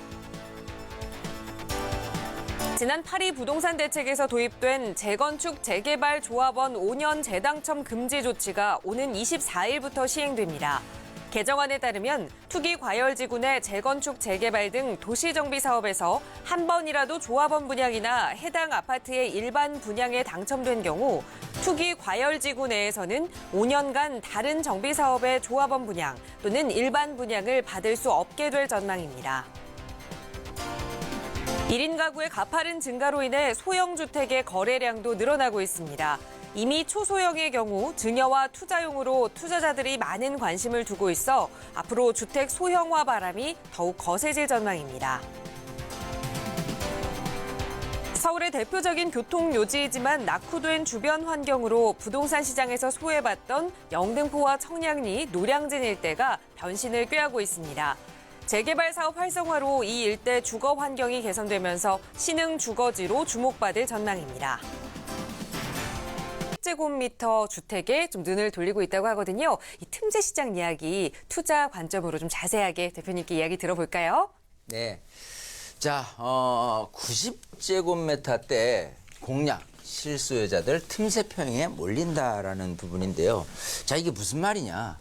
지난 8일 부동산 대책에서 도입된 재건축 재개발 조합원 5년 재당첨 금지 조치가 오는 24일부터 시행됩니다. 개정안에 따르면 투기 과열지구 내 재건축 재개발 등 도시정비 사업에서 한 번이라도 조합원 분양이나 해당 아파트의 일반 분양에 당첨된 경우 투기 과열지구 내에서는 5년간 다른 정비 사업의 조합원 분양 또는 일반 분양을 받을 수 없게 될 전망입니다. 1인 가구의 가파른 증가로 인해 소형 주택의 거래량도 늘어나고 있습니다. 이미 초소형의 경우 증여와 투자용으로 투자자들이 많은 관심을 두고 있어 앞으로 주택 소형화 바람이 더욱 거세질 전망입니다. 서울의 대표적인 교통 요지이지만 낙후된 주변 환경으로 부동산 시장에서 소외받던 영등포와 청량리, 노량진 일대가 변신을 꾀하고 있습니다. 재개발 사업 활성화로 이 일대 주거 환경이 개선되면서 신흥 주거지로 주목받을 전망입니다. 제곱미터 주택에 좀 눈을 돌리고 있다고 하거든요. 이 틈새 시장 이야기 투자 관점으로 좀 자세하게 대표님께 이야기 들어볼까요? 네. 자, 90제곱미터대 공략 실수요자들 틈새 평형에 몰린다라는 부분인데요. 자, 이게 무슨 말이냐?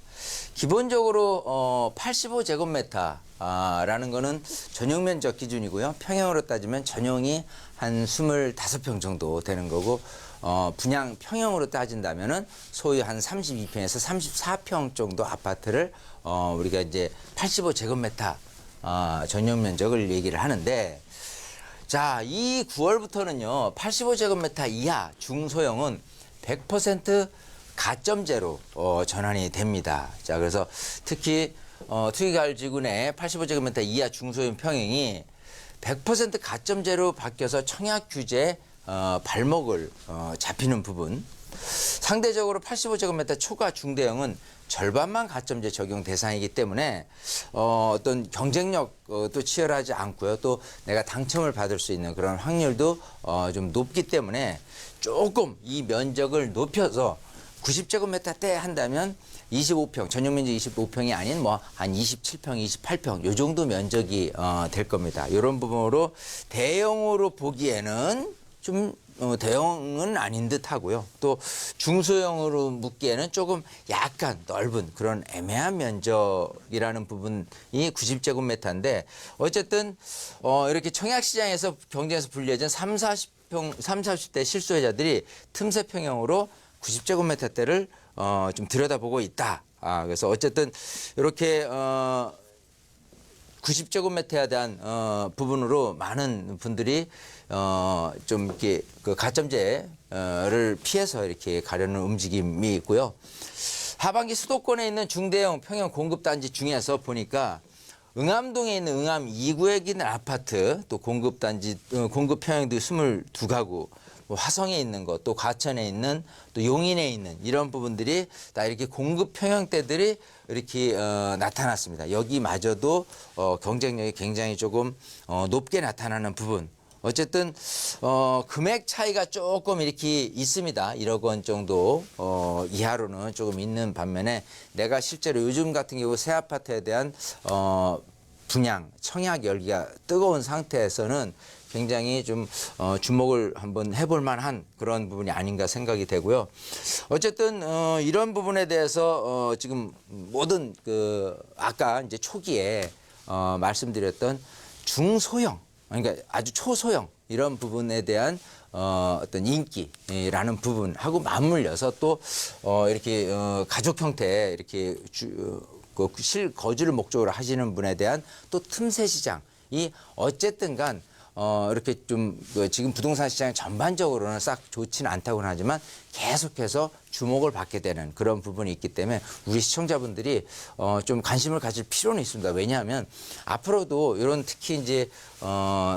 기본적으로 85제곱미터라는 거는 전용 면적 기준이고요. 평형으로 따지면 전용이 한 25평 정도 되는 거고 분양 평형으로 따진다면은 소유 한 32평에서 34평 정도 아파트를 우리가 이제 85제곱미터 전용 면적을 얘기를 하는데, 자, 이 9월부터는요, 85제곱미터 이하 중소형은 100% 가점제로 전환이 됩니다. 자, 그래서 특히 투기가을지구내 85제곱미터 이하 중소형 평형이 100% 가점제로 바뀌어서 청약 규제 발목을 잡히는 부분. 상대적으로 85제곱미터 초과 중대형은 절반만 가점제 적용 대상이기 때문에 어떤 경쟁력도 치열하지 않고요. 또 내가 당첨을 받을 수 있는 그런 확률도 좀 높기 때문에 조금 이 면적을 높여서 90제곱미터대 한다면 25평, 전용 면적 25평이 아닌 뭐 한 27평, 28평 요 정도 면적이 될 겁니다. 이런 부분으로 대형으로 보기에는 좀 대형은 아닌 듯 하고요. 또 중소형으로 묻기에는 조금 약간 넓은 그런 애매한 면적이라는 부분이 90제곱미터인데 어쨌든 이렇게 청약시장에서 경쟁에서 불리해진 40대 실수요자들이 틈새 평형으로 90제곱미터대를 좀 들여다보고 있다. 그래서 어쨌든 이렇게 90제곱미터에 대한 부분으로 많은 분들이 좀 이렇게 그 가점제를 피해서 이렇게 가려는 움직임이 있고요. 하반기 수도권에 있는 중대형 평형 공급단지 중에서 보니까 응암동에 있는 응암 2구에 있는 아파트, 또 공급단지 공급 평형도 22가구, 뭐 화성에 있는 것, 또 과천에 있는, 또 용인에 있는 이런 부분들이 다 이렇게 공급 평형대들이 이렇게 나타났습니다. 여기마저도 경쟁력이 굉장히 조금 높게 나타나는 부분. 어쨌든 금액 차이가 조금 이렇게 있습니다. 1억 원 정도 이하로는 조금 있는 반면에 내가 실제로 요즘 같은 경우 새 아파트에 대한 분양, 청약 열기가 뜨거운 상태에서는 굉장히 좀 주목을 한번 해볼 만한 그런 부분이 아닌가 생각이 되고요. 어쨌든 이런 부분에 대해서 지금 모든 그 아까 이제 초기에 말씀드렸던 중소형, 그러니까 아주 초소형 이런 부분에 대한 어떤 인기라는 부분하고 맞물려서 또 이렇게 가족 형태 이렇게 실거주를 목적으로 하시는 분에 대한 또 틈새 시장이 어쨌든간 이렇게 좀 지금 부동산 시장 전반적으로는 싹 좋지는 않다고는 하지만 계속해서 주목을 받게 되는 그런 부분이 있기 때문에 우리 시청자분들이 좀 관심을 가질 필요는 있습니다. 왜냐하면 앞으로도 이런 특히 이제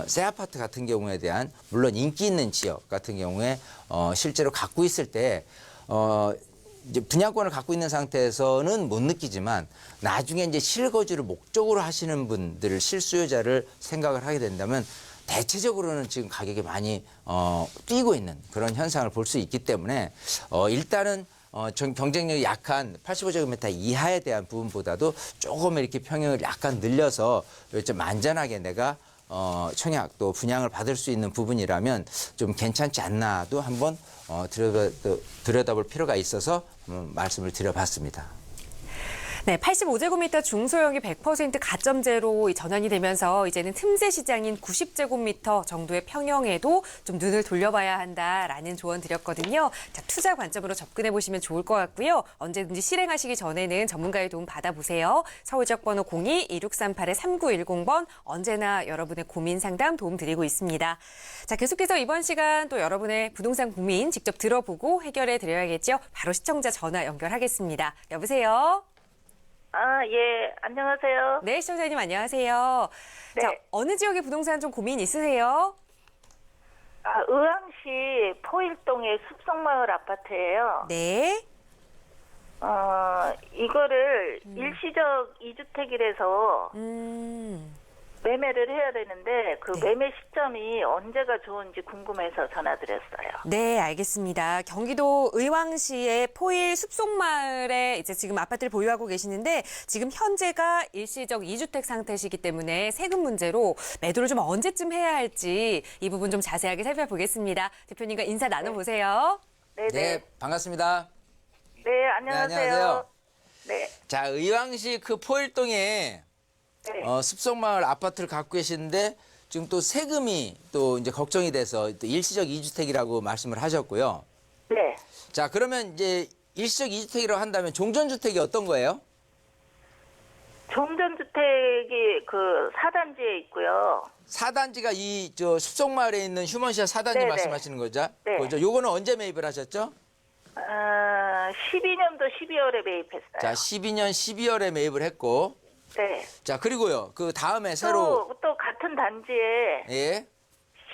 새 아파트 같은 경우에 대한 물론 인기 있는 지역 같은 경우에 실제로 갖고 있을 때 이제 분양권을 갖고 있는 상태에서는 못 느끼지만 나중에 이제 실거주를 목적으로 하시는 분들을 실수요자를 생각을 하게 된다면 대체적으로는 지금 가격이 많이 뛰고 있는 그런 현상을 볼 수 있기 때문에 일단은 경쟁력이 약한 85제곱미터 이하에 대한 부분보다도 조금 이렇게 평형을 약간 늘려서 좀 안전하게 내가 청약 또 분양을 받을 수 있는 부분이라면 좀 괜찮지 않나도 한번 들여다볼 필요가 있어서 말씀을 드려봤습니다. 네, 85제곱미터 중소형이 100% 가점제로 전환이 되면서 이제는 틈새 시장인 90제곱미터 정도의 평형에도 좀 눈을 돌려봐야 한다라는 조언 드렸거든요. 자, 투자 관점으로 접근해 보시면 좋을 것 같고요. 언제든지 실행하시기 전에는 전문가의 도움 받아보세요. 서울지역 번호 02-2638-3910번 언제나 여러분의 고민 상담 도움 드리고 있습니다. 자, 계속해서 이번 시간 또 여러분의 부동산 고민 직접 들어보고 해결해 드려야겠죠. 바로 시청자 전화 연결하겠습니다. 여보세요? 예, 안녕하세요. 네, 시청자님 안녕하세요. 네. 자, 어느 지역의 부동산 좀 고민 있으세요? 의왕시 포일동의 숲속마을 아파트예요. 네. 이거를 일시적 2주택이라서 매매를 해야 되는데 그 네. 매매 시점이 언제가 좋은지 궁금해서 전화드렸어요. 네, 알겠습니다. 경기도 의왕시의 포일 숲속마을에 이제 지금 아파트를 보유하고 계시는데 지금 현재가 일시적 2주택 상태시기 때문에 세금 문제로 매도를 좀 언제쯤 해야 할지 이 부분 좀 자세하게 살펴보겠습니다. 대표님과 인사 나눠보세요. 네네. 네, 반갑습니다. 네, 안녕하세요. 네, 안녕하세요. 네. 자, 의왕시 그 포일동에 네. 숲속마을 아파트를 갖고 계시는데 지금 또 세금이 또 이제 걱정이 돼서 또 일시적 2주택이라고 말씀을 하셨고요. 네. 자, 그러면 이제 일시적 2주택이라고 한다면 종전주택이 어떤 거예요? 종전주택이 그 4단지에 있고요. 4단지가 이 저 숲속마을에 있는 휴먼시아 4단지 네네. 말씀하시는 거죠? 네. 그죠? 요거는 언제 매입을 하셨죠? 12년도 12월에 매입했어요. 자, 12년 12월에 매입을 했고, 네. 자, 그리고요. 그 다음에 새로, 또 같은 단지에 예.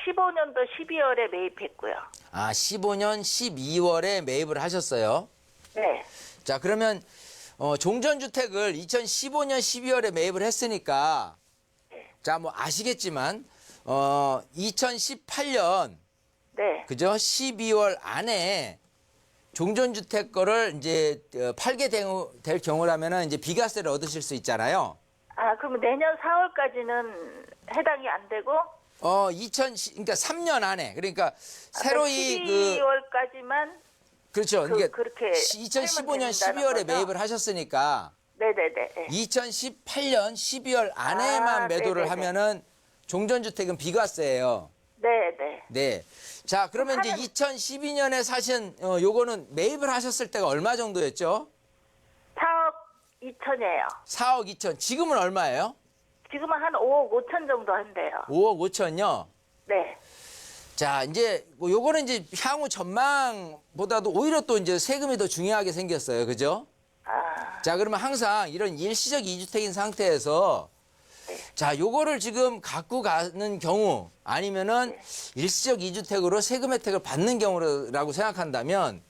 15년도 12월에 매입했고요. 15년 12월에 매입을 하셨어요. 네. 자, 그러면, 종전주택을 2015년 12월에 매입을 했으니까, 자, 뭐 아시겠지만, 2018년, 네. 그죠? 12월 안에 종전주택 거를 이제 팔게 될 경우라면은 이제 비과세를 얻으실 수 있잖아요. 그러면 내년 4월까지는 해당이 안 되고? 그러니까 3년 안에. 그러니까 새로이 12월까지만? 그렇죠. 그러니까 그렇게 2015년 살면 12월에 된다는 거죠? 매입을 하셨으니까 네네네. 2018년 12월 안에만 매도를 네네네. 하면은 종전주택은 비과세예요. 네네. 네. 자, 그러면 이제 하면- 2012년에 사신 요거는 매입을 하셨을 때가 얼마 정도였죠? 4억 2천이에요. 4억 2천. 지금은 얼마예요? 지금은 한 5억 5천 정도 한대요. 5억 5천요. 네. 자, 이제 뭐 요거는 이제 향후 전망보다도 오히려 또 이제 세금이 더 중요하게 생겼어요. 그죠? 자, 그러면 항상 이런 일시적 2주택인 상태에서 자, 요거를 지금 갖고 가는 경우 아니면은 일시적 2주택으로 세금 혜택을 받는 경우라고 생각한다면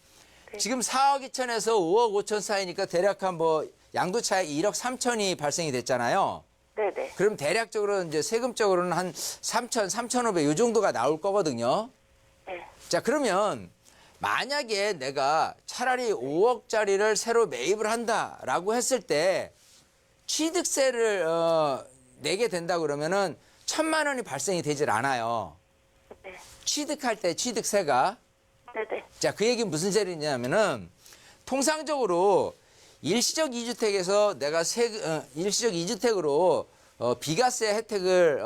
지금 4억 2천에서 5억 5천 사이니까 대략 한 뭐 양도 차익 1억 3천이 발생이 됐잖아요. 네네. 그럼 대략적으로 이제 세금적으로는 한 3천, 3,500 요 정도가 나올 거거든요. 네. 자, 그러면 만약에 내가 차라리 5억짜리를 새로 매입을 한다라고 했을 때 취득세를 내게 된다 그러면은 1,000만 원이 발생이 되질 않아요. 네. 취득할 때 취득세가. 네네. 자, 그 얘기는 무슨 소리냐면은 통상적으로 일시적 2주택에서 내가 일시적 2주택으로 비과세 혜택을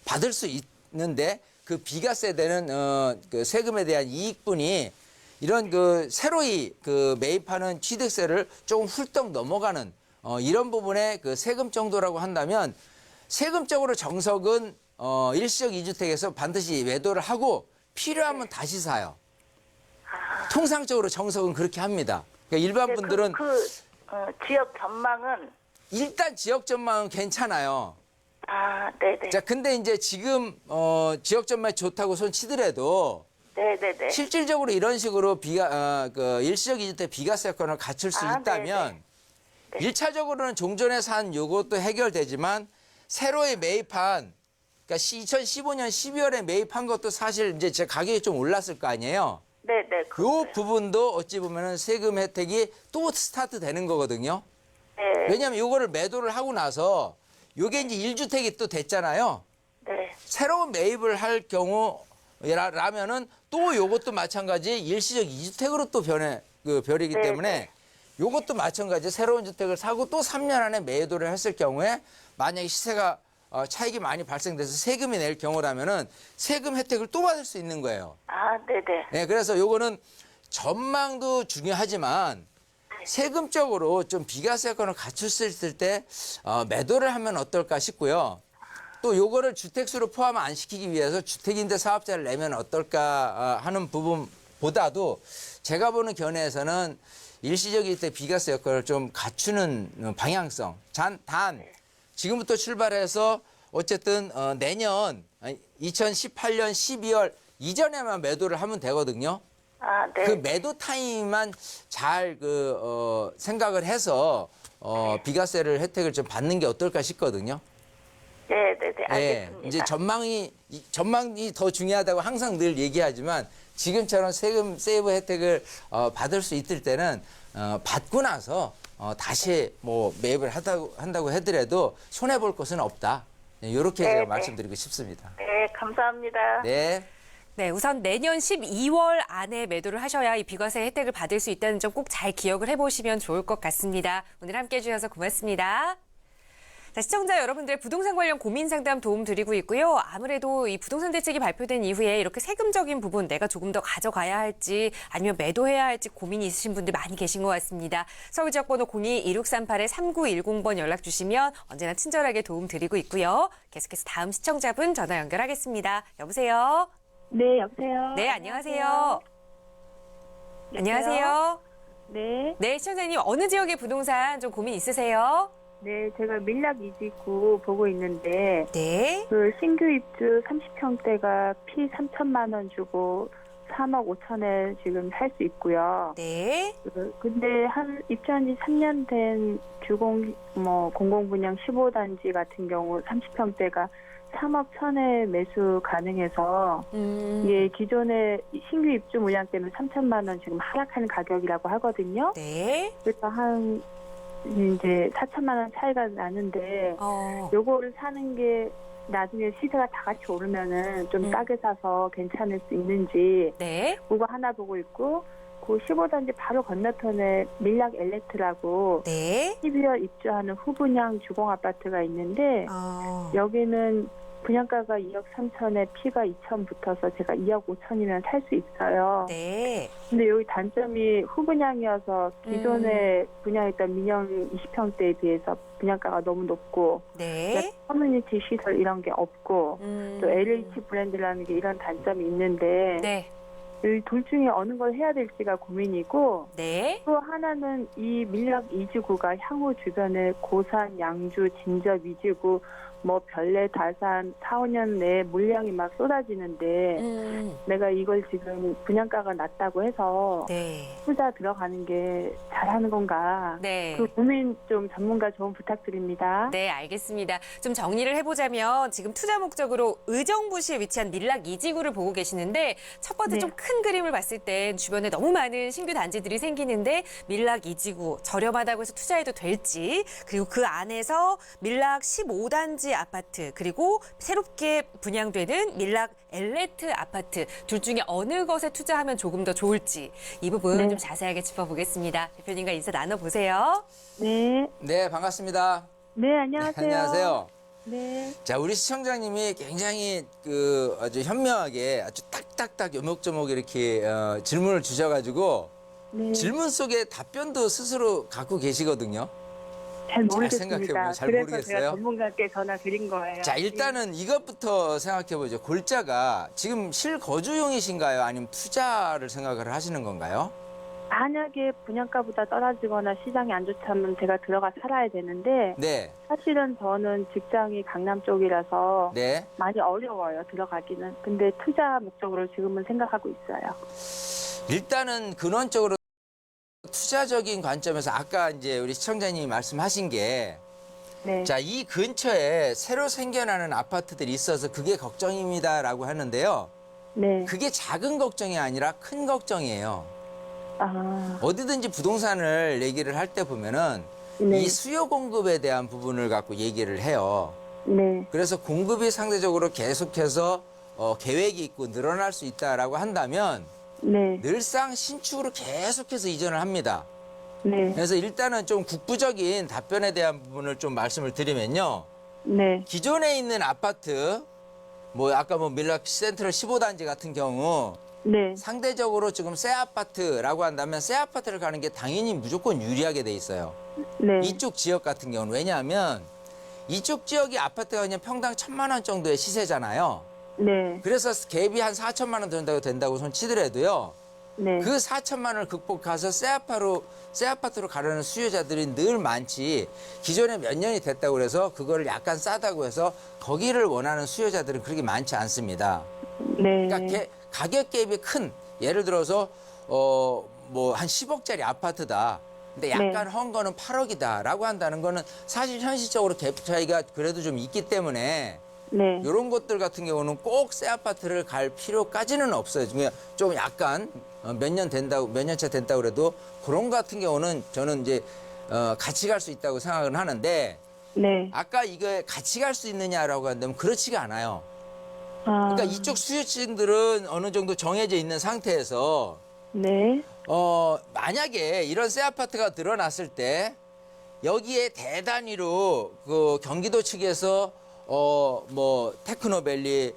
받을 수 있는데 그 비과세 되는 그 세금에 대한 이익분이 이런 그 새로이 그 매입하는 취득세를 조금 훌떡 넘어가는 이런 부분의 그 세금 정도라고 한다면 세금적으로 정석은 일시적 2주택에서 반드시 매도를 하고 필요하면 다시 사요. 통상적으로 정석은 그렇게 합니다. 그러니까 일반 분들은 지역 전망은? 일단 지역 전망은 괜찮아요. 네네. 자, 근데 이제 지금 지역 전망이 좋다고 손 치더라도 네네네. 실질적으로 이런 식으로 그 일시적 2주택 비과세 여건을 갖출 수 있다면 네. 1차적으로는 종전에서 한 요것도 해결되지만 새로이 매입한 그러니까 2015년 12월에 매입한 것도 사실 이제 제 가격이 좀 올랐을 거 아니에요. 네네. 요 부분도 어찌 보면은 세금 혜택이 또 스타트 되는 거거든요. 네. 왜냐하면 요거를 매도를 하고 나서 요게 이제 1주택이 또 됐잖아요. 네. 새로운 매입을 할 경우라면은 또 요것도 마찬가지 일시적 2주택으로 또 별이기 네, 때문에 네. 요것도 마찬가지 새로운 주택을 사고 또 3년 안에 매도를 했을 경우에 만약에 시세가 차익이 많이 발생돼서 세금이 낼 경우라면은 세금 혜택을 또 받을 수 있는 거예요. 네네. 네, 그래서 요거는 전망도 중요하지만 세금적으로 좀 비과세 여건을 갖출 수 있을 때 매도를 하면 어떨까 싶고요. 또 요거를 주택수로 포함 안 시키기 위해서 주택임대 사업자를 내면 어떨까 하는 부분보다도 제가 보는 견해에서는 일시적일 때 비과세 여건을 좀 갖추는 방향성. 단 지금부터 출발해서 어쨌든 내년 2018년 12월 이전에만 매도를 하면 되거든요. 아, 네. 그 매도 타임만 잘 생각을 해서 비과세를 혜택을 좀 받는 게 어떨까 싶거든요. 네, 네, 네. 예, 알겠습니다. 이제 전망이 더 중요하다고 항상 늘 얘기하지만 지금처럼 세금 세이브 혜택을 받을 수 있을 때는 받고 나서 다시 뭐 매입을 한다고 하더라도 손해 볼 것은 없다. 이렇게 네, 제가 네. 말씀드리고 싶습니다. 네, 감사합니다. 네. 네, 우선 내년 12월 안에 매도를 하셔야 이 비과세 혜택을 받을 수 있다는 점 꼭 잘 기억을 해보시면 좋을 것 같습니다. 오늘 함께해 주셔서 고맙습니다. 자, 시청자 여러분들 부동산 관련 고민 상담 도움 드리고 있고요. 아무래도 이 부동산 대책이 발표된 이후에 이렇게 세금적인 부분 내가 조금 더 가져가야 할지 아니면 매도해야 할지 고민이 있으신 분들 많이 계신 것 같습니다. 서울 지역번호 02-1638-3910번 연락 주시면 언제나 친절하게 도움 드리고 있고요. 계속해서 다음 시청자분 전화 연결하겠습니다. 여보세요? 네, 여보세요. 네, 안녕하세요. 안녕하세요. 네, 네, 시청자님 어느 지역의 부동산 좀 고민 있으세요? 네, 제가 밀락 이지구 보고 있는데 네. 그 신규 입주 30평대가 피 3천만 원 주고 3억 5천에 지금 살 수 있고요. 네. 근데 한 입주한 지 3년 된 주공 공공분양 15단지 같은 경우 30평대가 3억 1천에 매수 가능해서 이게 기존의 신규 입주 물량 때문에 3천만 원 지금 하락하는 가격이라고 하거든요. 네. 그래서 한 이제 4천만 원 차이가 나는데 요거를 사는 게 나중에 시세가 다 같이 오르면은 좀 싸게 사서 괜찮을 수 있는지 네. 그거 하나 보고 있고 그 15단지 바로 건너편에 밀락 엘레트라고 네. 12월 입주하는 후분양 주공 아파트가 있는데 여기는 분양가가 2억 3천에 피가 2천 붙어서 제가 2억 5천이면 살 수 있어요. 네. 근데 여기 단점이 후분양이어서 기존에 분양했던 민영 20평대에 비해서 분양가가 너무 높고 네. 커뮤니티 시설 이런 게 없고 또 LH 브랜드라는 게 이런 단점이 있는데 네. 이 둘 중에 어느 걸 해야 될지가 고민이고 네. 또 하나는 이 밀락 이지구가 향후 주변에 고산, 양주, 진접 이지구 뭐 별내 다산 4, 5년 내에 물량이 막 쏟아지는데 내가 이걸 지금 분양가가 낮다고 해서 네. 투자 들어가는 게 잘하는 건가 네. 그 고민 좀 전문가 조언 부탁드립니다. 네, 알겠습니다. 좀 정리를 해보자면 지금 투자 목적으로 의정부시에 위치한 밀락 이지구를 보고 계시는데 첫 번째 네. 좀 큰 그림을 봤을 땐 주변에 너무 많은 신규 단지들이 생기는데 밀락 이지구 저렴하다고 해서 투자해도 될지 그리고 그 안에서 밀락 15단지 아파트 그리고 새롭게 분양되는 밀락 엘레트 아파트 둘 중에 어느 것에 투자하면 조금 더 좋을지 이 부분 네. 좀 자세하게 짚어보겠습니다. 대표님과 인사 나눠보세요. 네. 네, 반갑습니다. 네, 안녕하세요. 안녕하세요. 네. 자, 우리 시청자님이 굉장히 아주 현명하게 아주 딱딱딱 요목조목 이렇게 질문을 주셔가지고 네. 질문 속에 답변도 스스로 갖고 계시거든요. 잘 모르겠습니다. 생각해보면 잘 그래서 모르겠어요? 제가 전문가께 전화 드린 거예요. 자, 일단은 이것부터 생각해보죠. 골자가 지금 실거주용이신가요? 아니면 투자를 생각을 하시는 건가요? 만약에 분양가보다 떨어지거나 시장이 안 좋다면 제가 들어가 살아야 되는데 네, 사실은 저는 직장이 강남 쪽이라서 네. 많이 어려워요, 들어가기는. 근데 투자 목적으로 지금은 생각하고 있어요. 일단은 근원적으로 투자적인 관점에서 아까 이제 우리 시청자님이 말씀하신 게 네. 자, 이 근처에 새로 생겨나는 아파트들이 있어서 그게 걱정입니다라고 하는데요. 네. 그게 작은 걱정이 아니라 큰 걱정이에요. 아, 어디든지 부동산을 얘기를 할 때 보면은 네. 이 수요 공급에 대한 부분을 갖고 얘기를 해요. 네. 그래서 공급이 상대적으로 계속해서 계획이 있고 늘어날 수 있다라고 한다면 네. 늘상 신축으로 계속해서 이전을 합니다. 네. 그래서 일단은 좀 국부적인 답변에 대한 부분을 좀 말씀을 드리면요. 네. 기존에 있는 아파트, 뭐 아까 뭐 밀락 센트럴 15단지 같은 경우 네. 상대적으로 지금 새 아파트라고 한다면 새 아파트를 가는 게 당연히 무조건 유리하게 돼 있어요. 네. 이쪽 지역 같은 경우는 왜냐하면 이쪽 지역이 아파트가 그냥 평당 1,000만 원 정도의 시세잖아요. 네. 그래서 갭이 한 4천만 원 된다고 손 치더라도요. 네. 그 4천만 원을 극복해서 새 아파트로 가려는 수요자들이 늘 많지. 기존에 몇 년이 됐다고 그래서 그거를 약간 싸다고 해서 거기를 원하는 수요자들은 그렇게 많지 않습니다. 네. 그러니까 가격 갭이 큰 예를 들어서 뭐 한 10억짜리 아파트다. 근데 약간 네. 헌 거는 8억이다라고 한다는 거는 사실 현실적으로 갭 차이가 그래도 좀 있기 때문에 네. 이런 것들 같은 경우는 꼭 새 아파트를 갈 필요까지는 없어요. 그냥 좀 약간 몇 년 차 된다고 그래도 그런 거 같은 경우는 저는 이제 같이 갈 수 있다고 생각은 하는데 네. 아까 이거 같이 갈 수 있느냐라고 한다면 그렇지가 않아요. 아, 그러니까 이쪽 수요층들은 어느 정도 정해져 있는 상태에서 네. 만약에 이런 새 아파트가 늘어났을 때 여기에 대단위로 그 경기도 측에서 뭐 테크노밸리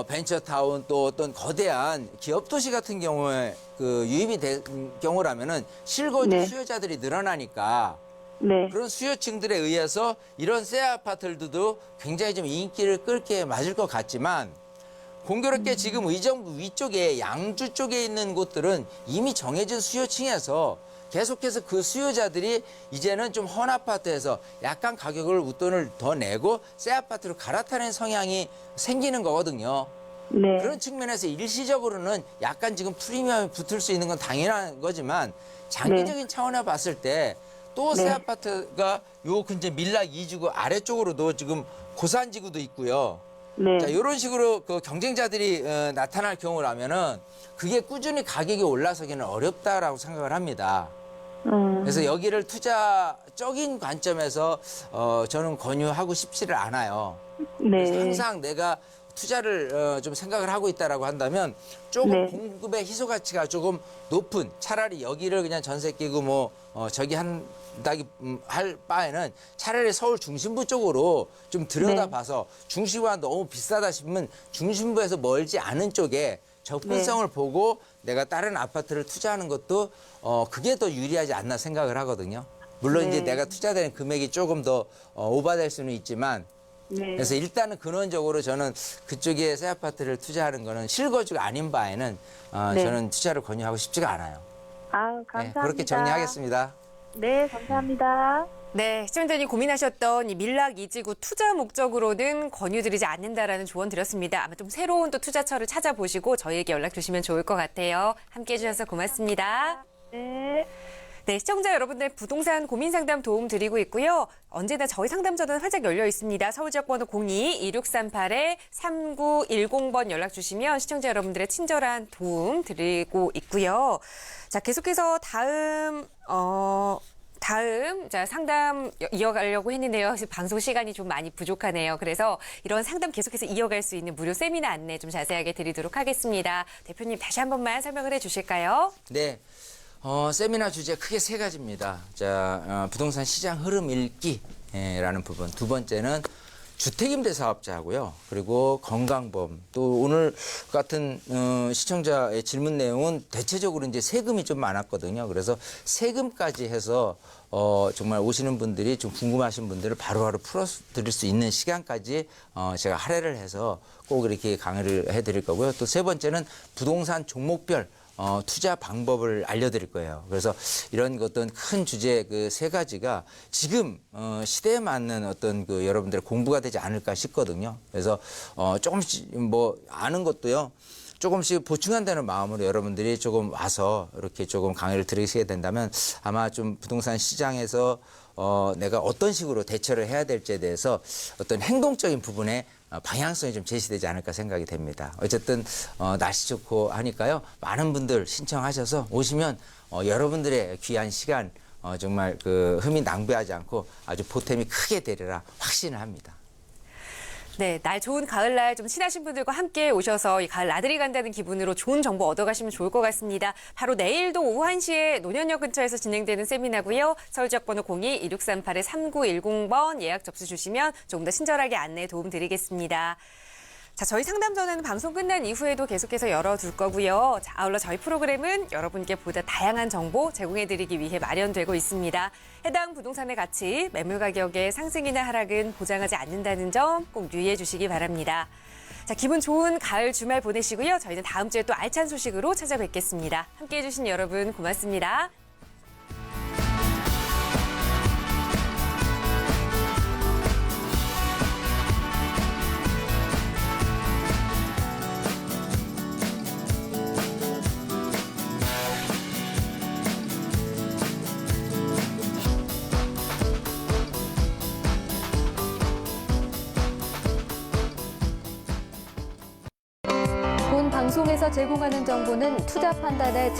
벤처타운 또 어떤 거대한 기업 도시 같은 경우에 그 유입이 된 경우라면은 실거주 네. 수요자들이 늘어나니까 네. 그런 수요층들에 의해서 이런 새 아파트들도 굉장히 좀 인기를 끌게 맞을 것 같지만 공교롭게 지금 의정부 위쪽에 양주 쪽에 있는 곳들은 이미 정해진 수요층에서 계속해서 그 수요자들이 이제는 좀 헌 아파트에서 약간 가격을 웃돈을 더 내고 새 아파트로 갈아타는 성향이 생기는 거거든요. 네. 그런 측면에서 일시적으로는 약간 지금 프리미엄이 붙을 수 있는 건 당연한 거지만 장기적인 차원에 봤을 때 또 새 네. 아파트가 요 근처 밀락 2지구 아래쪽으로도 지금 고산지구도 있고요. 네. 자, 이런 식으로 그 경쟁자들이 나타날 경우라면은 그게 꾸준히 가격이 올라서기는 어렵다라고 생각을 합니다. 그래서 여기를 투자적인 관점에서 저는 권유하고 싶지를 않아요. 그래서 네. 항상 내가 투자를 좀 생각을 하고 있다라고 한다면 조금 네. 공급의 희소 가치가 조금 높은 차라리 여기를 그냥 전세 끼고 뭐 저기 한다기 할 바에는 차라리 서울 중심부 쪽으로 좀 들여다봐서 중심부가 너무 비싸다 싶으면 중심부에서 멀지 않은 쪽에 접근성을 보고 내가 다른 아파트를 투자하는 것도 그게 더 유리하지 않나 생각을 하거든요. 물론 이제 네. 내가 투자되는 금액이 조금 더 오버될 수는 있지만 네. 그래서 일단은 근원적으로 저는 그쪽에 새 아파트를 투자하는 거는 실거주가 아닌 바에는 네. 저는 투자를 권유하고 싶지가 않아요. 아, 네, 감사합니다. 그렇게 정리하겠습니다. 네, 감사합니다. 네, 시청자님 고민하셨던 이 밀락 이지구 투자 목적으로는 권유드리지 않는다라는 조언 드렸습니다. 아마 좀 새로운 또 투자처를 찾아보시고 저희에게 연락 주시면 좋을 것 같아요. 함께해 주셔서 고맙습니다. 네. 네, 시청자 여러분들 부동산 고민 상담 도움 드리고 있고요. 언제나 저희 상담 전화는 활짝 열려 있습니다. 서울 지역번호 02-2638-3910번 연락 주시면 시청자 여러분들의 친절한 도움 드리고 있고요. 자, 계속해서 다음 상담 이어가려고 했는데요. 방송 시간이 좀 많이 부족하네요. 그래서 이런 상담 계속해서 이어갈 수 있는 무료 세미나 안내 좀 자세하게 드리도록 하겠습니다. 대표님 다시 한 번만 설명을 해주실까요? 네. 세미나 주제 크게 세 가지입니다. 자, 부동산 시장 흐름 읽기라는 부분. 두 번째는 주택임대 사업자하고요. 그리고 건강보험. 또 오늘 같은 시청자의 질문 내용은 대체적으로 이제 세금이 좀 많았거든요. 그래서 세금까지 해서 정말 오시는 분들이 좀 궁금하신 분들을 바로바로 풀어드릴 수 있는 시간까지 제가 할애를 해서 꼭 이렇게 강의를 해드릴 거고요. 또 세 번째는 부동산 종목별 투자 방법을 알려드릴 거예요. 그래서 이런 어떤 큰 주제 그 세 가지가 지금 시대에 맞는 어떤 그 여러분들의 공부가 되지 않을까 싶거든요. 그래서 조금씩 뭐 아는 것도요. 조금씩 보충한다는 마음으로 여러분들이 조금 와서 이렇게 조금 강의를 들으시게 된다면 아마 좀 부동산 시장에서 내가 어떤 식으로 대처를 해야 될지에 대해서 어떤 행동적인 부분에 방향성이 좀 제시되지 않을까 생각이 됩니다. 어쨌든 날씨 좋고 하니까요. 많은 분들 신청하셔서 오시면 여러분들의 귀한 시간 정말 그 흠이 낭비하지 않고 아주 보탬이 크게 되리라 확신을 합니다. 네, 날 좋은 가을날 좀 친하신 분들과 함께 오셔서 이 가을 나들이 간다는 기분으로 좋은 정보 얻어가시면 좋을 것 같습니다. 바로 내일도 오후 1시에 논현역 근처에서 진행되는 세미나고요. 서울 지역번호 02-2638-3910번 예약 접수 주시면 조금 더 친절하게 안내 도움 드리겠습니다. 자, 저희 상담 전화는 방송 끝난 이후에도 계속해서 열어둘 거고요. 자, 아울러 저희 프로그램은 여러분께 보다 다양한 정보 제공해드리기 위해 마련되고 있습니다. 해당 부동산의 가치, 매물 가격의 상승이나 하락은 보장하지 않는다는 점 꼭 유의해 주시기 바랍니다. 자, 기분 좋은 가을 주말 보내시고요. 저희는 다음 주에 또 알찬 소식으로 찾아뵙겠습니다. 함께해 주신 여러분 고맙습니다. 방송에서 제공하는 정보는 투자 판단에